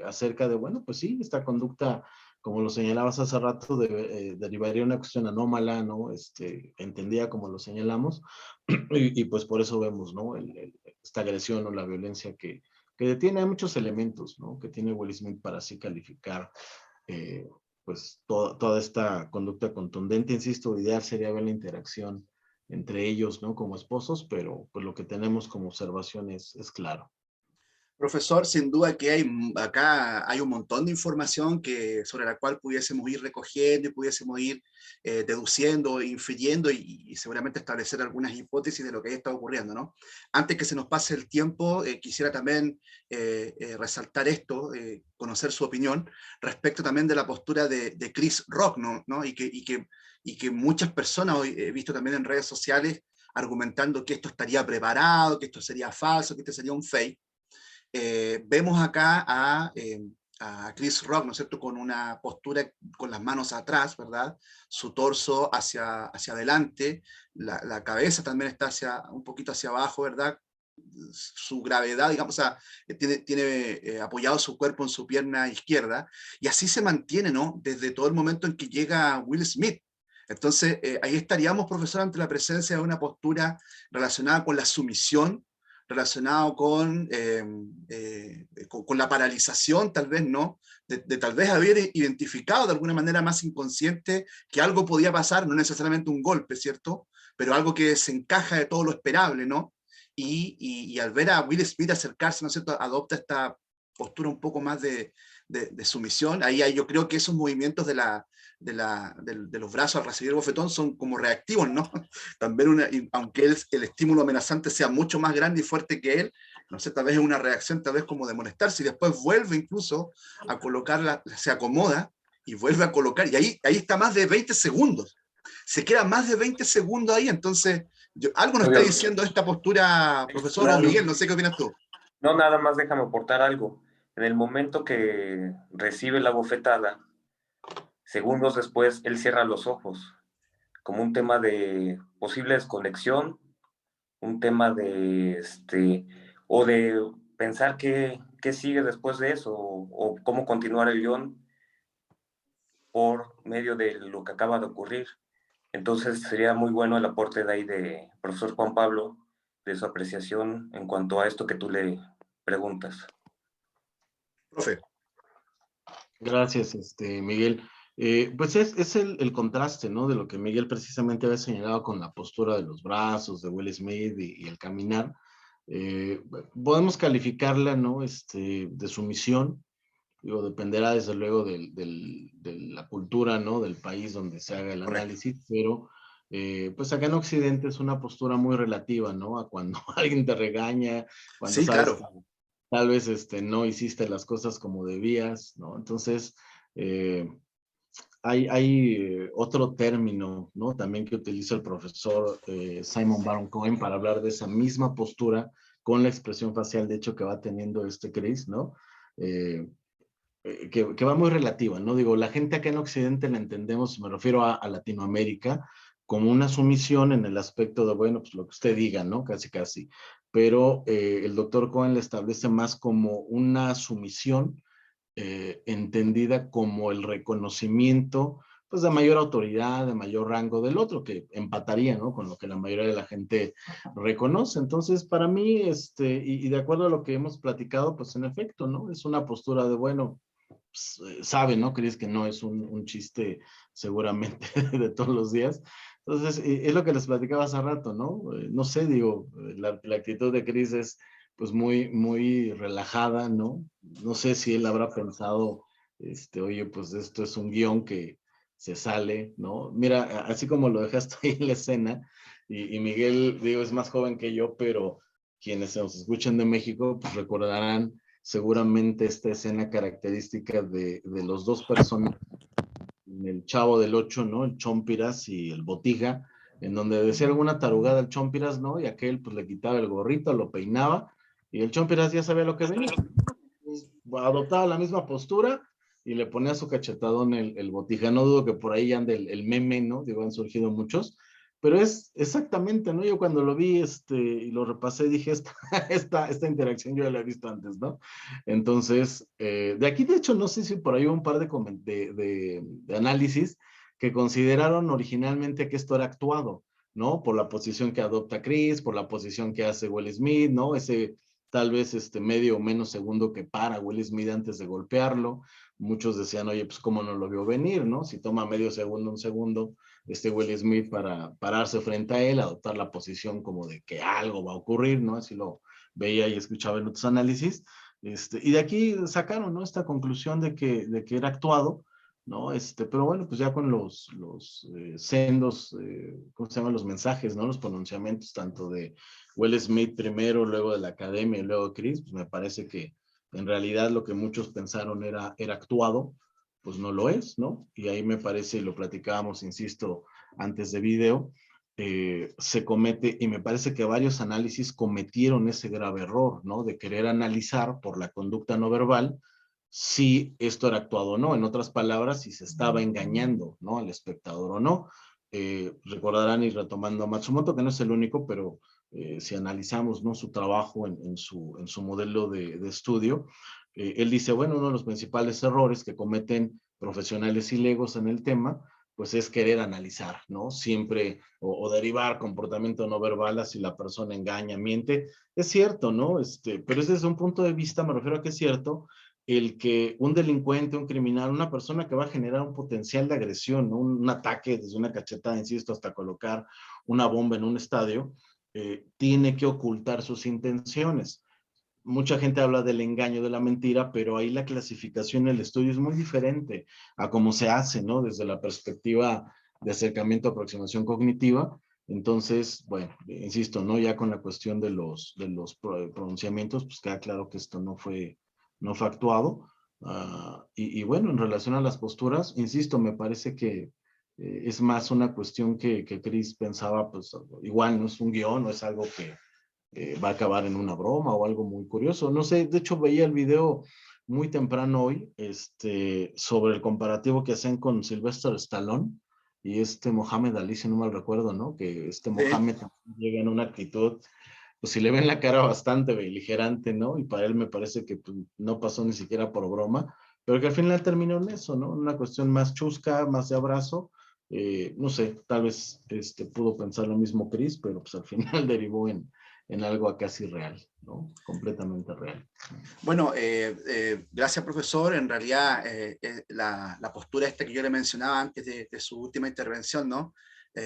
Acerca de, bueno, pues sí, esta conducta, como lo señalabas hace rato, derivaría de una cuestión anómala, ¿no? Entendida como lo señalamos, y pues por eso vemos, ¿no? Esta agresión o la violencia que tiene muchos elementos, ¿no? Que tiene Will Smith para así calificar, pues, toda esta conducta contundente. Insisto, ideal sería ver la interacción entre ellos, ¿no? Como esposos, pero pues lo que tenemos como observación es claro. Profesor, sin duda que acá hay un montón de información sobre la cual pudiésemos ir recogiendo y pudiésemos ir deduciendo, infiriendo y seguramente establecer algunas hipótesis de lo que ahí está ocurriendo, ¿no? Antes que se nos pase el tiempo, quisiera también resaltar esto, conocer su opinión respecto también de la postura de Chris Rock, ¿no? Y que muchas personas hoy he visto también en redes sociales argumentando que esto estaría preparado, que esto sería falso, que esto sería un fake. Vemos acá a Chris Rock, ¿no es cierto?, con una postura con las manos atrás, ¿verdad? Su torso hacia adelante, la cabeza también está un poquito hacia abajo, ¿verdad? su gravedad, digamos, o sea, tiene apoyado su cuerpo en su pierna izquierda, y así se mantiene, ¿no? Desde todo el momento en que llega Will Smith. Entonces, ahí estaríamos, profesor, ante la presencia de una postura relacionada con la sumisión, relacionado con la paralización, tal vez, ¿no? De tal vez haber identificado de alguna manera más inconsciente que algo podía pasar, no necesariamente un golpe, ¿cierto? Pero algo que se encaja de todo lo esperable, ¿no? Y al ver a Will Smith acercarse, ¿no es cierto?, adopta esta postura un poco más de sumisión. Ahí yo creo que esos movimientos de los brazos al recibir el bofetón son como reactivos, ¿no? También aunque el estímulo amenazante sea mucho más grande y fuerte que él, no sé, tal vez es una reacción, tal vez como de molestarse, y después vuelve incluso a colocarla, se acomoda y vuelve a colocar, y ahí está más de 20 segundos. Se queda más de 20 segundos ahí, entonces algo nos está diciendo esta postura, profesor, Claro. o Miguel, no sé qué opinas tú. No, nada más déjame aportar algo. En el momento que recibe la bofetada, segundos después, él cierra los ojos, como un tema de posible desconexión, un tema o de pensar qué sigue después de eso, o cómo continuar el guión por medio de lo que acaba de ocurrir. Entonces sería muy bueno el aporte de ahí de profesor Juan Pablo, de su apreciación en cuanto a esto que tú le preguntas. Profe. Gracias, Miguel. Pues es el contraste, ¿no? De lo que Miguel precisamente había señalado con la postura de los brazos de Will Smith y el caminar. Podemos calificarla, ¿no? De sumisión. Digo, dependerá desde luego de la cultura, ¿no? Del país donde se haga el análisis, pero pues acá en Occidente es una postura muy relativa, ¿no? A cuando alguien te regaña, cuando Sí, sabes claro. tal vez no hiciste las cosas como debías, ¿no? Entonces, hay otro término, ¿no? También que utiliza el profesor Simon Baron Cohen para hablar de esa misma postura con la expresión facial, de hecho, que va teniendo Chris, ¿no? Que va muy relativa, ¿no? Digo, la gente acá en Occidente la entendemos, me refiero a Latinoamérica, como una sumisión en el aspecto de, bueno, pues lo que usted diga, ¿no? Casi, casi. Pero el doctor Cohen le establece más como una sumisión entendida como el reconocimiento, pues, de mayor autoridad, de mayor rango del otro, que empataría, ¿no? Con lo que la mayoría de la gente reconoce. Entonces, para mí, y de acuerdo a lo que hemos platicado, pues, en efecto, ¿no? Es una postura de, bueno, sabe, ¿no? Crees que no es un chiste seguramente de todos los días. Entonces, es lo que les platicaba hace rato, ¿no? No sé, digo, la actitud de Chris es pues muy, muy relajada, ¿no? No sé si él habrá pensado, oye, pues esto es un guión que se sale, ¿no? Mira, así como lo dejaste ahí en la escena, y Miguel, digo, es más joven que yo, pero quienes nos escuchan de México, pues recordarán seguramente esta escena característica de los dos personajes, el Chavo del Ocho, ¿no? El Chompiras y el Botija, en donde decía alguna tarugada el Chompiras, ¿no? Y aquel pues le quitaba el gorrito, lo peinaba, y el Chompiras ya sabía lo que venía. Adoptaba la misma postura y le ponía su cachetadón el Botija. No dudo que por ahí ande el meme, ¿no? Digo, han surgido muchos, pero es exactamente, ¿no? Yo cuando lo vi y lo repasé dije, esta interacción yo ya la he visto antes, ¿no? Entonces, de aquí de hecho no sé si por ahí hubo un par de análisis que consideraron originalmente que esto era actuado, ¿no? Por la posición que adopta Chris, por la posición que hace Will Smith, ¿no? Ese tal vez medio o menos segundo que para Will Smith antes de golpearlo. Muchos decían, oye, pues cómo no lo vio venir, ¿no? Si toma medio segundo, un segundo, Will Smith para pararse frente a él, adoptar la posición como de que algo va a ocurrir, ¿no? Así lo veía y escuchaba en otros análisis. Y de aquí sacaron, ¿no? Esta conclusión de que era actuado, ¿no? Pero bueno, pues ya con los sendos, ¿cómo se llaman? Los mensajes, ¿no? Los pronunciamientos tanto de Will Smith primero, luego de la academia y luego Chris, pues me parece que en realidad lo que muchos pensaron era actuado, pues no lo es, ¿no? Y ahí me parece, y lo platicábamos, insisto, antes de video, se comete, y me parece que varios análisis cometieron ese grave error, ¿no? De querer analizar por la conducta no verbal si esto era actuado o no. En otras palabras, si se estaba engañando, ¿no? Al espectador o no. Recordarán, y retomando a Matsumoto, que no es el único, pero si analizamos, ¿no?, su trabajo en su modelo de estudio, él dice, bueno, uno de los principales errores que cometen profesionales y legos en el tema, pues es querer analizar, ¿no? Siempre, o derivar comportamiento no verbal si la persona engaña, miente. Es cierto, ¿no? Pero es desde un punto de vista, me refiero a que es cierto, el que un delincuente, un criminal, una persona que va a generar un potencial de agresión, ¿no?, un ataque desde una cachetada, insisto, hasta colocar una bomba en un estadio, tiene que ocultar sus intenciones. Mucha gente habla del engaño, de la mentira, pero ahí la clasificación, el estudio es muy diferente a cómo se hace, ¿no? Desde la perspectiva de acercamiento, aproximación cognitiva. Entonces, bueno, insisto, ¿no? Ya con la cuestión de los pronunciamientos, pues queda claro que esto no fue actuado. Y bueno, en relación a las posturas, insisto, me parece que es más una cuestión que Chris pensaba, pues igual no es un guión, no es algo que va a acabar en una broma o algo muy curioso. No sé, de hecho veía el video muy temprano hoy, sobre el comparativo que hacen con Sylvester Stallone y Mohamed Ali, si no mal recuerdo, ¿no? Que Mohamed llega en una actitud, pues si le ven la cara bastante beligerante, ¿no? Y para él me parece que pues, no pasó ni siquiera por broma, pero que al final terminó en eso, ¿no? Una cuestión más chusca, más de abrazo. No sé, tal vez pudo pensar lo mismo Chris, pero pues al final derivó en algo casi real, ¿no? Completamente real. Bueno, gracias, profesor. En realidad, la postura esta que yo le mencionaba antes de su última intervención, ¿no?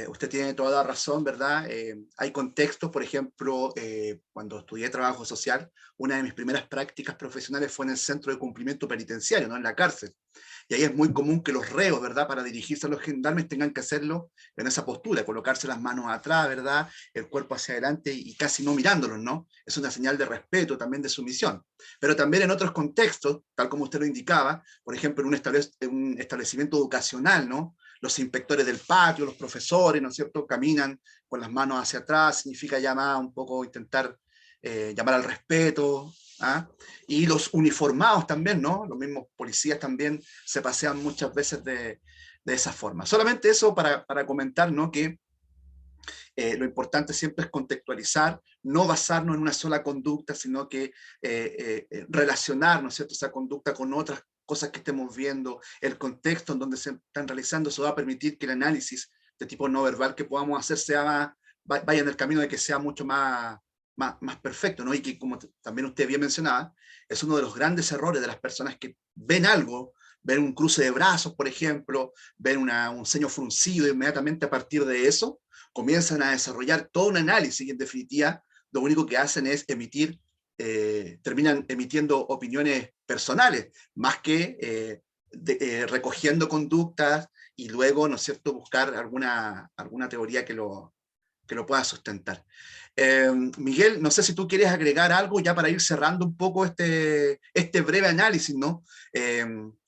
Usted tiene toda la razón, ¿verdad? Hay contextos, por ejemplo, cuando estudié trabajo social, una de mis primeras prácticas profesionales fue en el centro de cumplimiento penitenciario, ¿no? En la cárcel. Y ahí es muy común que los reos, ¿verdad?, para dirigirse a los gendarmes tengan que hacerlo en esa postura, colocarse las manos atrás, ¿verdad?, el cuerpo hacia adelante y casi no mirándolos, ¿no? Es una señal de respeto, también de sumisión. Pero también en otros contextos, tal como usted lo indicaba, por ejemplo, en un establecimiento educacional, ¿no? Los inspectores del patio, los profesores, ¿no es cierto?, caminan con las manos hacia atrás, significa llamar un poco, intentar llamar al respeto, ¿ah? Y los uniformados también, ¿no? Los mismos policías también se pasean muchas veces de esa forma. Solamente eso para comentar, ¿no?, que lo importante siempre es contextualizar, no basarnos en una sola conducta, sino que relacionar, ¿no es cierto?, esa conducta con otras cosas que estemos viendo, el contexto en donde se están realizando. Eso va a permitir que el análisis de tipo no verbal que podamos hacer vaya en el camino de que sea mucho más perfecto, ¿no? Y que, como también usted bien mencionaba, es uno de los grandes errores de las personas que ven algo, ven un cruce de brazos, por ejemplo, ven un ceño fruncido, e inmediatamente a partir de eso comienzan a desarrollar todo un análisis y en definitiva lo único que hacen es terminan emitiendo opiniones personales, más que recogiendo conductas y luego, ¿no es cierto?, buscar alguna teoría que lo pueda sustentar. Miguel, no sé si tú quieres agregar algo ya para ir cerrando un poco este breve análisis, ¿no?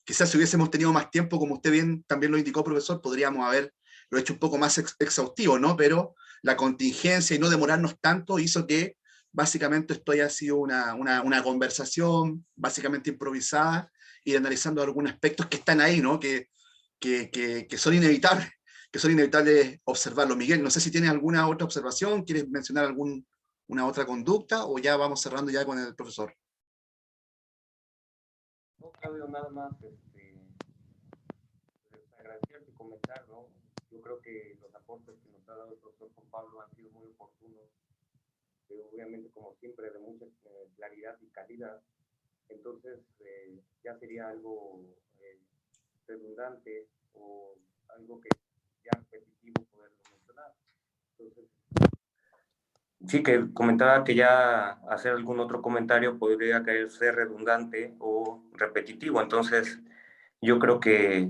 Quizás si hubiésemos tenido más tiempo, como usted bien también lo indicó, profesor, podríamos haberlo hecho un poco más exhaustivo, ¿no? Pero la contingencia y no demorarnos tanto hizo que básicamente esto haya sido una conversación básicamente improvisada y analizando algunos aspectos que están ahí, ¿no? Que son inevitables. Observarlo. Miguel, no sé si tienes alguna otra observación, ¿quieres mencionar alguna otra conducta o ya vamos cerrando ya con el profesor? No, Claudio, nada más agradecer y comentar, ¿no? Yo creo que los aportes que nos ha dado el profesor Juan Pablo han sido muy oportunos, pero obviamente, como siempre, de mucha claridad y calidad. Entonces, ya sería algo redundante o algo que ya repetitivo poderlo mencionar. Entonces, sí, que comentaba que ya hacer algún otro comentario podría ser redundante o repetitivo. Entonces, yo creo que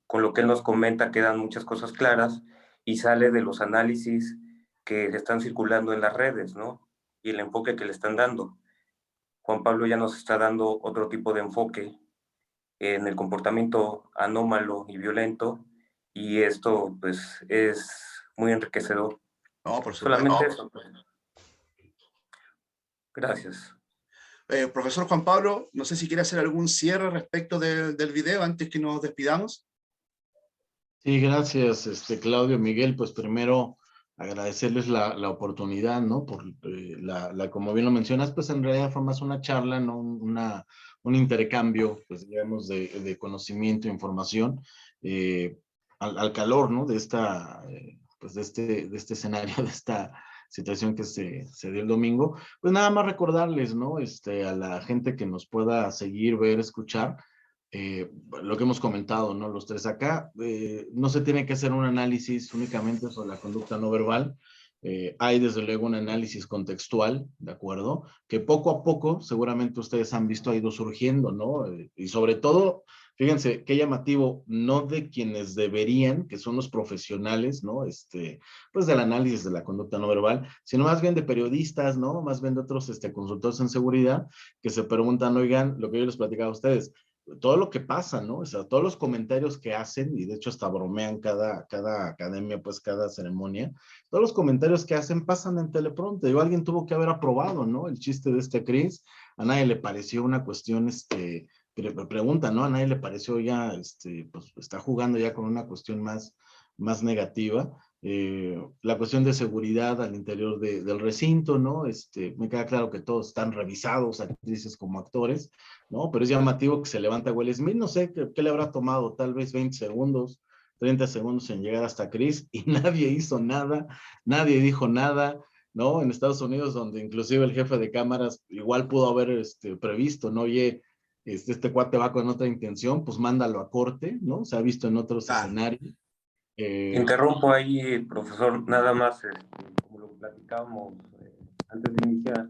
con lo que él nos comenta quedan muchas cosas claras y sale de los análisis que están circulando en las redes, ¿no? Y el enfoque que le están dando. Juan Pablo ya nos está dando otro tipo de enfoque en el comportamiento anómalo y violento, y esto pues es muy enriquecedor. No, por supuesto. Solamente eso. Gracias. Profesor Juan Pablo, no sé si quiere hacer algún cierre respecto del video antes que nos despidamos. Sí, gracias, Claudio, Miguel. Pues primero agradecerles la oportunidad, ¿no? Por como bien lo mencionas, pues en realidad fue más una charla, ¿no? Un intercambio, pues digamos, de conocimiento e información, al calor, ¿no? De pues de este escenario, de esta situación que se dio el domingo. Pues nada más recordarles, ¿no? A la gente que nos pueda seguir, ver, escuchar, lo que hemos comentado, ¿no? Los tres acá, no se tiene que hacer un análisis únicamente sobre la conducta no verbal. Hay desde luego un análisis contextual, ¿de acuerdo? Que poco a poco, seguramente ustedes han visto, ha ido surgiendo, ¿no? Y sobre todo, fíjense, qué llamativo, no de quienes deberían, que son los profesionales, ¿no? Pues del análisis de la conducta no verbal, sino más bien de periodistas, ¿no? Más bien de otros consultores en seguridad, que se preguntan, oigan, lo que yo les platicaba a ustedes, todo lo que pasa, ¿no? O sea, todos los comentarios que hacen, y de hecho hasta bromean cada academia, pues cada ceremonia, todos los comentarios que hacen pasan en teleprompter. Digo, alguien tuvo que haber aprobado, ¿no? El chiste de Chris, a nadie le pareció una cuestión, pregunta, ¿no? A nadie le pareció ya, pues está jugando ya con una cuestión más negativa. La cuestión de seguridad al interior del recinto, ¿no? Me queda claro que todos están revisados, actrices como actores, ¿no? Pero es llamativo que se levanta Will Smith, no sé qué le habrá tomado, tal vez 20 segundos, 30 segundos en llegar hasta Chris y nadie hizo nada, nadie dijo nada, ¿no? En Estados Unidos, donde inclusive el jefe de cámaras igual pudo haber previsto, ¿no? Oye, cuate va con otra intención, pues mándalo a corte, ¿no? Se ha visto en otros escenarios. Interrumpo ahí, profesor, nada más, como lo platicábamos antes de iniciar,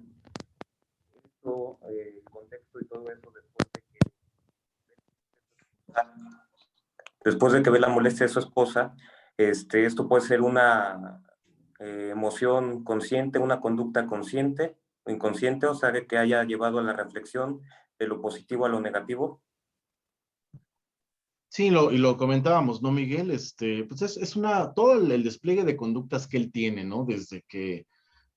esto, el contexto y todo eso, después de que ve la molestia de su esposa, esto puede ser una emoción consciente, una conducta consciente o inconsciente, o sea, que haya llevado a la reflexión de lo positivo a lo negativo. Sí, y lo comentábamos, ¿no, Miguel? Pues es todo el despliegue de conductas que él tiene, ¿no? Desde que,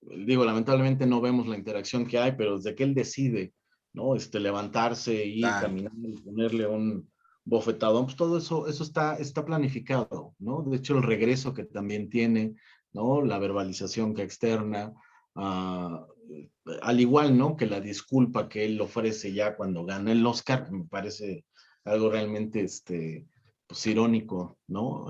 digo, lamentablemente no vemos la interacción que hay, pero desde que él decide, ¿no? Levantarse, ir, caminar y ponerle un bofetadón, pues todo eso está planificado, ¿no? De hecho, el regreso que también tiene, ¿no? La verbalización que externa, al igual, ¿no? Que la disculpa que él ofrece ya cuando gana el Oscar, me parece algo realmente, pues irónico, ¿no?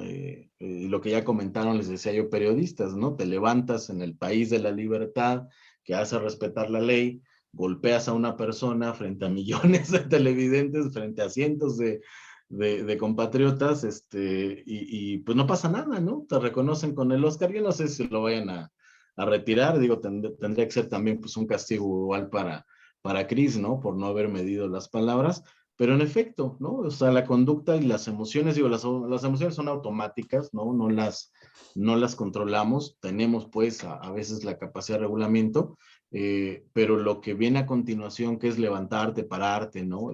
Lo que ya comentaron, les decía yo, periodistas, ¿no? Te levantas en el país de la libertad, que hace respetar la ley, golpeas a una persona frente a millones de televidentes, frente a cientos de compatriotas, y pues no pasa nada, ¿no? Te reconocen con el Oscar, yo no sé si lo vayan a retirar, digo, tendría que ser también pues un castigo igual para Chris, ¿no? Por no haber medido las palabras, pero en efecto, ¿no? O sea, la conducta y las emociones, digo, las emociones son automáticas, ¿no? No las controlamos, tenemos pues a veces la capacidad de regulamiento, pero lo que viene a continuación, que es levantarte, pararte, ¿no?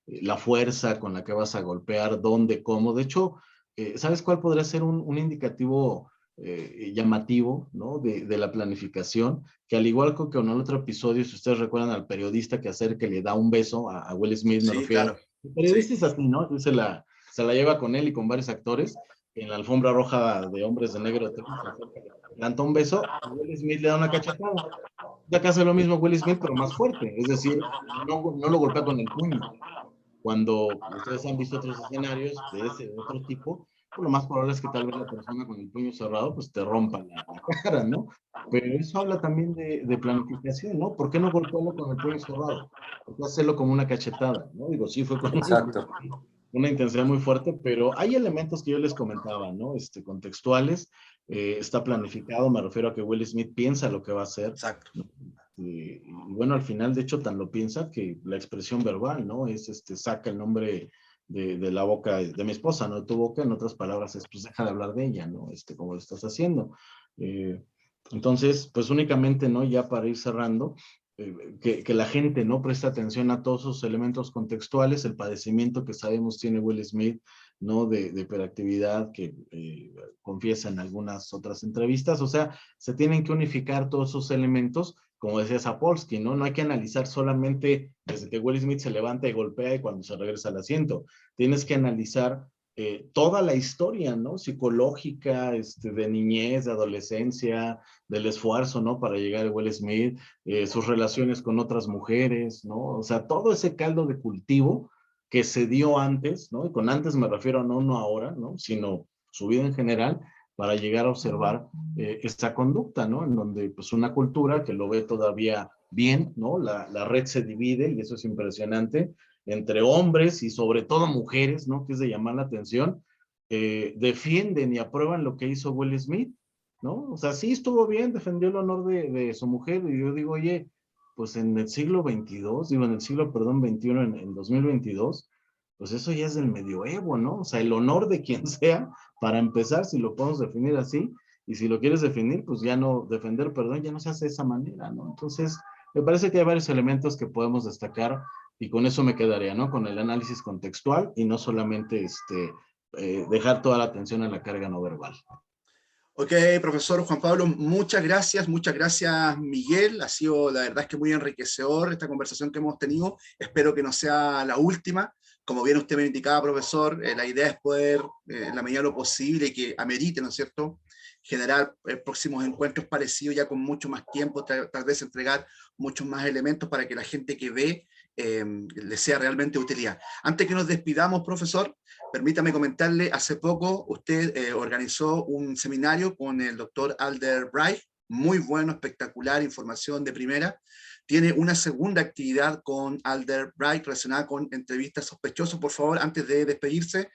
La fuerza con la que vas a golpear, dónde, cómo. De hecho, ¿sabes cuál podría ser un indicativo llamativo, ¿no? De la planificación? Que al igual que en el otro episodio, si ustedes recuerdan al periodista que le da un beso a Will Smith, me Sí, refiero. claro. El periodista Sí. es así, ¿no? Se la lleva con él y con varios actores en la alfombra roja de Hombres de Negro. Levanta un beso, Will Smith le da una cachetada. Ya que hace lo mismo Will Smith, pero más fuerte. Es decir, no lo golpea con el puño. Cuando ustedes han visto otros escenarios de otro tipo, pues lo más probable es que tal vez la persona con el puño cerrado pues te rompa la cara, ¿no? Pero eso habla también de planificación, ¿no? ¿Por qué no golpearlo con el puño cerrado? ¿Por qué hacerlo como una cachetada? ¿No? Digo, sí fue con Exacto. una intensidad muy fuerte, pero hay elementos que yo les comentaba, ¿no? Contextuales, está planificado, me refiero a que Will Smith piensa lo que va a hacer, Exacto. ¿no? Y bueno, al final, de hecho, tan lo piensa que la expresión verbal, ¿no? Saca el nombre de la boca de mi esposa, no de tu boca, en otras palabras, pues deja de hablar de ella, ¿no? Como lo estás haciendo. Entonces, pues únicamente, ¿no? Ya para ir cerrando, que la gente, ¿no? Presta atención a todos esos elementos contextuales, el padecimiento que sabemos tiene Will Smith, ¿no? De hiperactividad, que confiesa en algunas otras entrevistas, o sea, se tienen que unificar todos esos elementos, como decía Sapolsky, ¿no? No hay que analizar solamente desde que Will Smith se levanta y golpea y cuando se regresa al asiento. Tienes que analizar toda la historia, ¿no? Psicológica, de niñez, de adolescencia, del esfuerzo, ¿no? Para llegar a Will Smith, sus relaciones con otras mujeres, ¿no? O sea, todo ese caldo de cultivo que se dio antes, ¿no? Y con antes me refiero no ahora, ¿no? Sino su vida en general, para llegar a observar esta conducta, ¿no? En donde, pues, una cultura que lo ve todavía bien, ¿no? La red se divide y eso es impresionante entre hombres y sobre todo mujeres, ¿no? Que es de llamar la atención, defienden y aprueban lo que hizo Will Smith, ¿no? O sea, sí estuvo bien, defendió el honor de su mujer, y yo digo, oye, pues en el siglo XXII, digo, en el siglo, perdón, XXI, en 2022, pues eso ya es del medioevo, ¿no? O sea, el honor de quien sea, para empezar, si lo podemos definir así, y si lo quieres definir, pues ya no, defender, perdón, ya no se hace de esa manera, ¿no? Entonces, me parece que hay varios elementos que podemos destacar y con eso me quedaría, ¿no? Con el análisis contextual y no solamente dejar toda la atención a la carga no verbal. Ok, profesor Juan Pablo, muchas gracias Miguel, ha sido la verdad es que muy enriquecedor esta conversación que hemos tenido, espero que no sea la última, como bien usted me indicaba, profesor, la idea es poder, en la medida de lo posible, que amerite, ¿no es cierto?, generar próximos encuentros parecidos ya con mucho más tiempo, tal vez entregar muchos más elementos para que la gente que ve le sea realmente de utilidad. Antes que nos despidamos, profesor, permítame comentarle, hace poco usted organizó un seminario con el doctor Alder Bright, muy bueno, espectacular, información de primera. Tiene una segunda actividad con Alder Bright relacionada con entrevistas sospechosas. Por favor, antes de despedirse,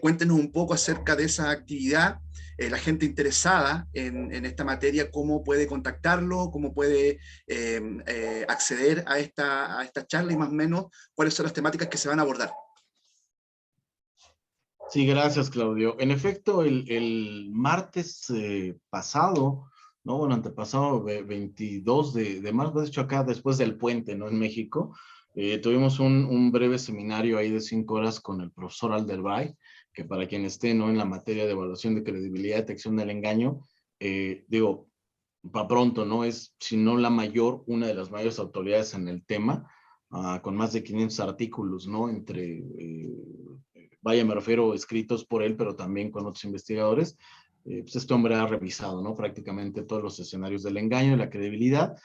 cuéntenos un poco acerca de esa actividad, la gente interesada en esta materia, cómo puede contactarlo, cómo puede acceder a esta charla y más o menos cuáles son las temáticas que se van a abordar. Sí, gracias, Claudio. En efecto, el martes pasado, ¿no? Bueno, antepasado, 22 de marzo, de hecho acá después del puente, ¿no? En México, tuvimos un breve seminario ahí de 5 horas con el profesor Alderbay, que para quien esté, ¿no? En la materia de evaluación de credibilidad, detección del engaño, digo, para pronto, ¿no? Es, si no la mayor, una de las mayores autoridades en el tema, con más de 500 artículos, ¿no? Vaya, me refiero escritos por él, pero también con otros investigadores. Pues este hombre ha revisado, ¿no? Prácticamente todos los escenarios del engaño y la credibilidad.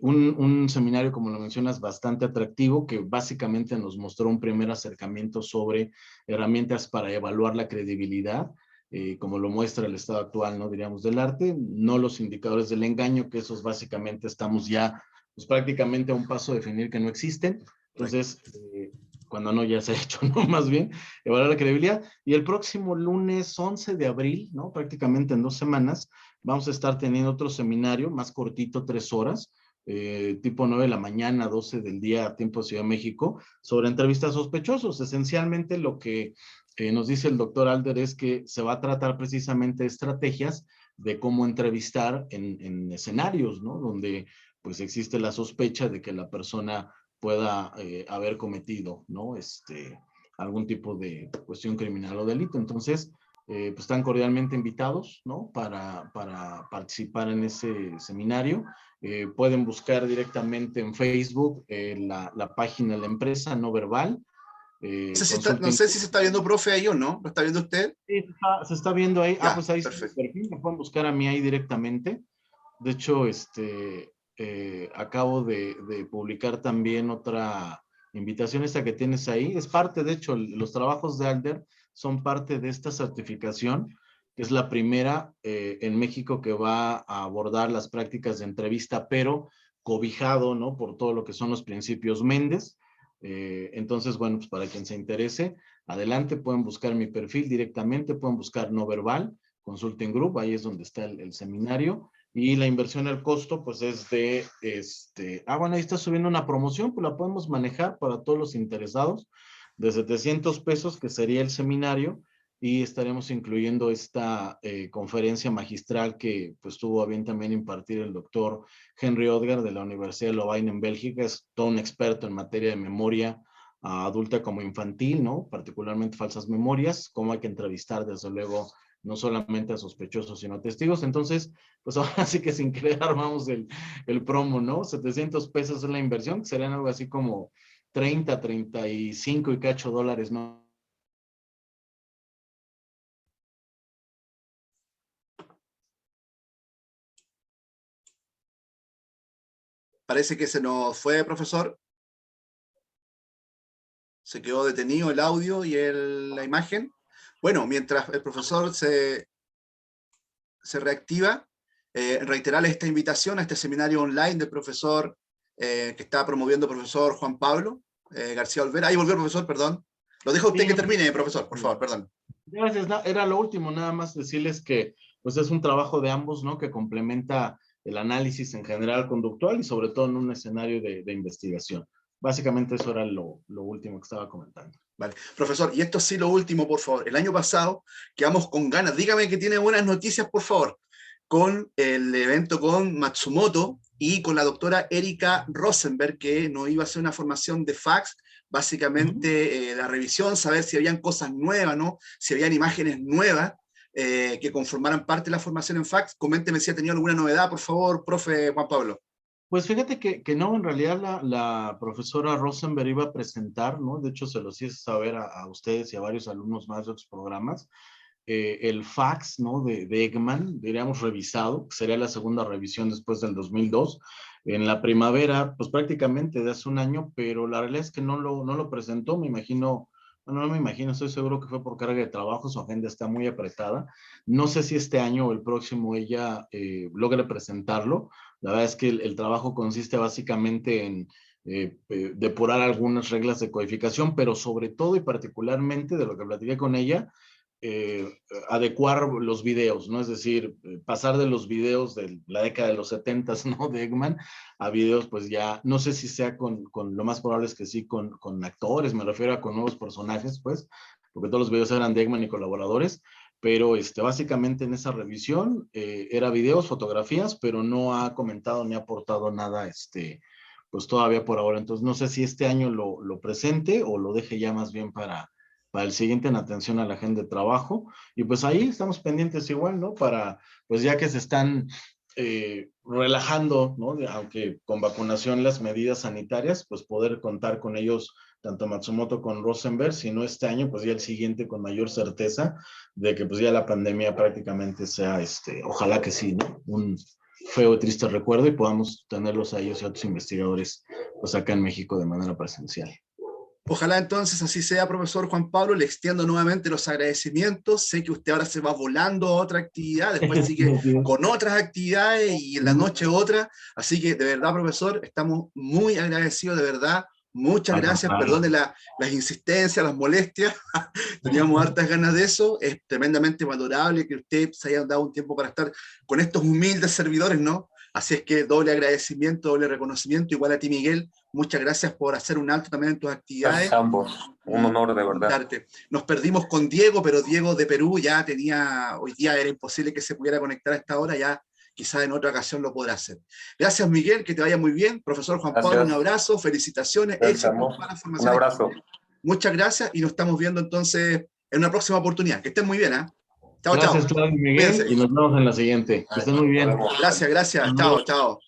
Un seminario, como lo mencionas, bastante atractivo, que básicamente nos mostró un primer acercamiento sobre herramientas para evaluar la credibilidad, como lo muestra el estado actual, ¿no? Diríamos, del arte, no los indicadores del engaño, que esos básicamente estamos ya, pues prácticamente a un paso de definir que no existen. Entonces, cuando no ya se ha hecho, ¿no? Más bien, evaluar la credibilidad. Y el próximo lunes 11 de abril, ¿no? Prácticamente en 2 semanas, vamos a estar teniendo otro seminario más cortito, 3 horas, tipo 9 de la mañana, 12 del día, tiempo de Ciudad de México, sobre entrevistas sospechosos. Esencialmente lo que nos dice el doctor Alder es que se va a tratar precisamente estrategias de cómo entrevistar en escenarios, ¿no? Donde pues existe la sospecha de que la persona pueda haber cometido, ¿no? Algún tipo de cuestión criminal o delito. Entonces, pues están cordialmente invitados, ¿no? Para participar en ese seminario. Pueden buscar directamente en Facebook la página de la empresa No Verbal. No sé si se está viendo, profe, ahí o no. ¿Lo está viendo usted? Sí, se está viendo ahí. Ya, Pues ahí está el perfecto. perfil. Me pueden buscar a mí ahí directamente. De hecho, acabo de publicar también otra invitación, esta que tienes ahí. Es parte, de hecho, los trabajos de Alder son parte de esta certificación, que es la primera en México que va a abordar las prácticas de entrevista, pero cobijado, ¿no? Por todo lo que son los principios Méndez. Entonces, bueno, pues para quien se interese, adelante, pueden buscar mi perfil directamente, pueden buscar No Verbal, Consulting Group, ahí es donde está el seminario. Y la inversión, el costo, pues es de, bueno, ahí está subiendo una promoción, pues la podemos manejar para todos los interesados, de 700 pesos, que sería el seminario, y estaremos incluyendo esta conferencia magistral que pues tuvo a bien también impartir el doctor Henry Odgar de la Universidad de Louvain en Bélgica. Es todo un experto en materia de memoria adulta como infantil, ¿no? Particularmente falsas memorias, cómo hay que entrevistar, desde luego, no solamente a sospechosos, sino a testigos. Entonces, pues ahora sí que sin querer armamos el promo, ¿no? 700 pesos es la inversión, que serían algo así como 35 y cacho dólares, ¿no? Parece que se nos fue, profesor. Se quedó detenido el audio y la imagen. Bueno, mientras el profesor se reactiva, reiterarles esta invitación a este seminario online del profesor que está promoviendo el profesor Juan Pablo García Olvera. Ahí volvió el profesor, perdón. Lo dejo a usted Sí, que termine, profesor, por favor, perdón. Gracias, era lo último, nada más decirles que pues es un trabajo de ambos, ¿no? Que complementa el análisis en general conductual y sobre todo en un escenario de investigación. Básicamente eso era lo último que estaba comentando. Vale. Profesor, y esto sí lo último, por favor. El año pasado quedamos con ganas, dígame que tiene buenas noticias, por favor, con el evento con Matsumoto y con la doctora Erika Rosenberg, que nos iba a hacer una formación de fax, básicamente la revisión, saber si habían cosas nuevas, ¿no? Si habían imágenes nuevas que conformaran parte de la formación en fax. Coménteme si ha tenido alguna novedad, por favor, profe Juan Pablo. Pues fíjate que no, en realidad la profesora Rosenberg iba a presentar, ¿no? De hecho, se los hice saber a ustedes y a varios alumnos más de otros programas, el fax, ¿no? De Eggman, diríamos revisado, que sería la segunda revisión después del 2002, en la primavera, pues prácticamente de hace un año, pero la realidad es que no lo presentó, me imagino, bueno, no me imagino, estoy seguro que fue por carga de trabajo, su agenda está muy apretada. No sé si este año o el próximo ella logre presentarlo. La verdad es que el trabajo consiste básicamente en depurar algunas reglas de codificación, pero sobre todo y particularmente de lo que platiqué con ella, adecuar los videos, ¿no? Es decir, pasar de los videos de la década de los 70s, ¿no? De Eggman, a videos, pues ya, no sé si sea lo más probable es que sí, con actores, me refiero a con nuevos personajes, pues, porque todos los videos eran de Eggman y colaboradores, pero básicamente en esa revisión era videos, fotografías, pero no ha comentado ni ha aportado nada, pues todavía por ahora. Entonces, no sé si este año lo presente o lo deje ya más bien para el siguiente en atención a la agenda de trabajo. Y pues ahí estamos pendientes igual, ¿no? Para, pues ya que se están relajando, ¿no? Aunque con vacunación las medidas sanitarias, pues poder contar con ellos, tanto Matsumoto con Rosenberg, si no este año, pues ya el siguiente con mayor certeza de que pues ya la pandemia prácticamente sea, ojalá que sí, ¿no? Un feo y triste recuerdo y podamos tenerlos a ellos y a otros investigadores, pues acá en México de manera presencial. Ojalá entonces así sea, profesor Juan Pablo. Le extiendo nuevamente los agradecimientos. Sé que usted ahora se va volando a otra actividad, después sigue con otras actividades y en la noche otra. Así que de verdad, profesor, estamos muy agradecidos, de verdad. Muchas gracias, perdone las insistencias, las molestias. Teníamos hartas ganas de eso. Es tremendamente valorable que usted se haya dado un tiempo para estar con estos humildes servidores, ¿no? Así es que doble agradecimiento, doble reconocimiento, igual a ti, Miguel. Muchas gracias por hacer un alto también en tus actividades. Gracias a ambos, un honor de verdad. Nos perdimos con Diego, pero Diego de Perú ya hoy día era imposible que se pudiera conectar a esta hora, ya quizás en otra ocasión lo podrá hacer. Gracias, Miguel, que te vaya muy bien. Profesor Juan Pablo, un abrazo, felicitaciones, éxitos para la formación. Un abrazo. Muchas gracias y nos estamos viendo entonces en una próxima oportunidad. Que estén muy bien, ¿eh? Chao, gracias, chao. Claudio, Miguel, y nos vemos en la siguiente. Que estén muy bien. Gracias. Chao.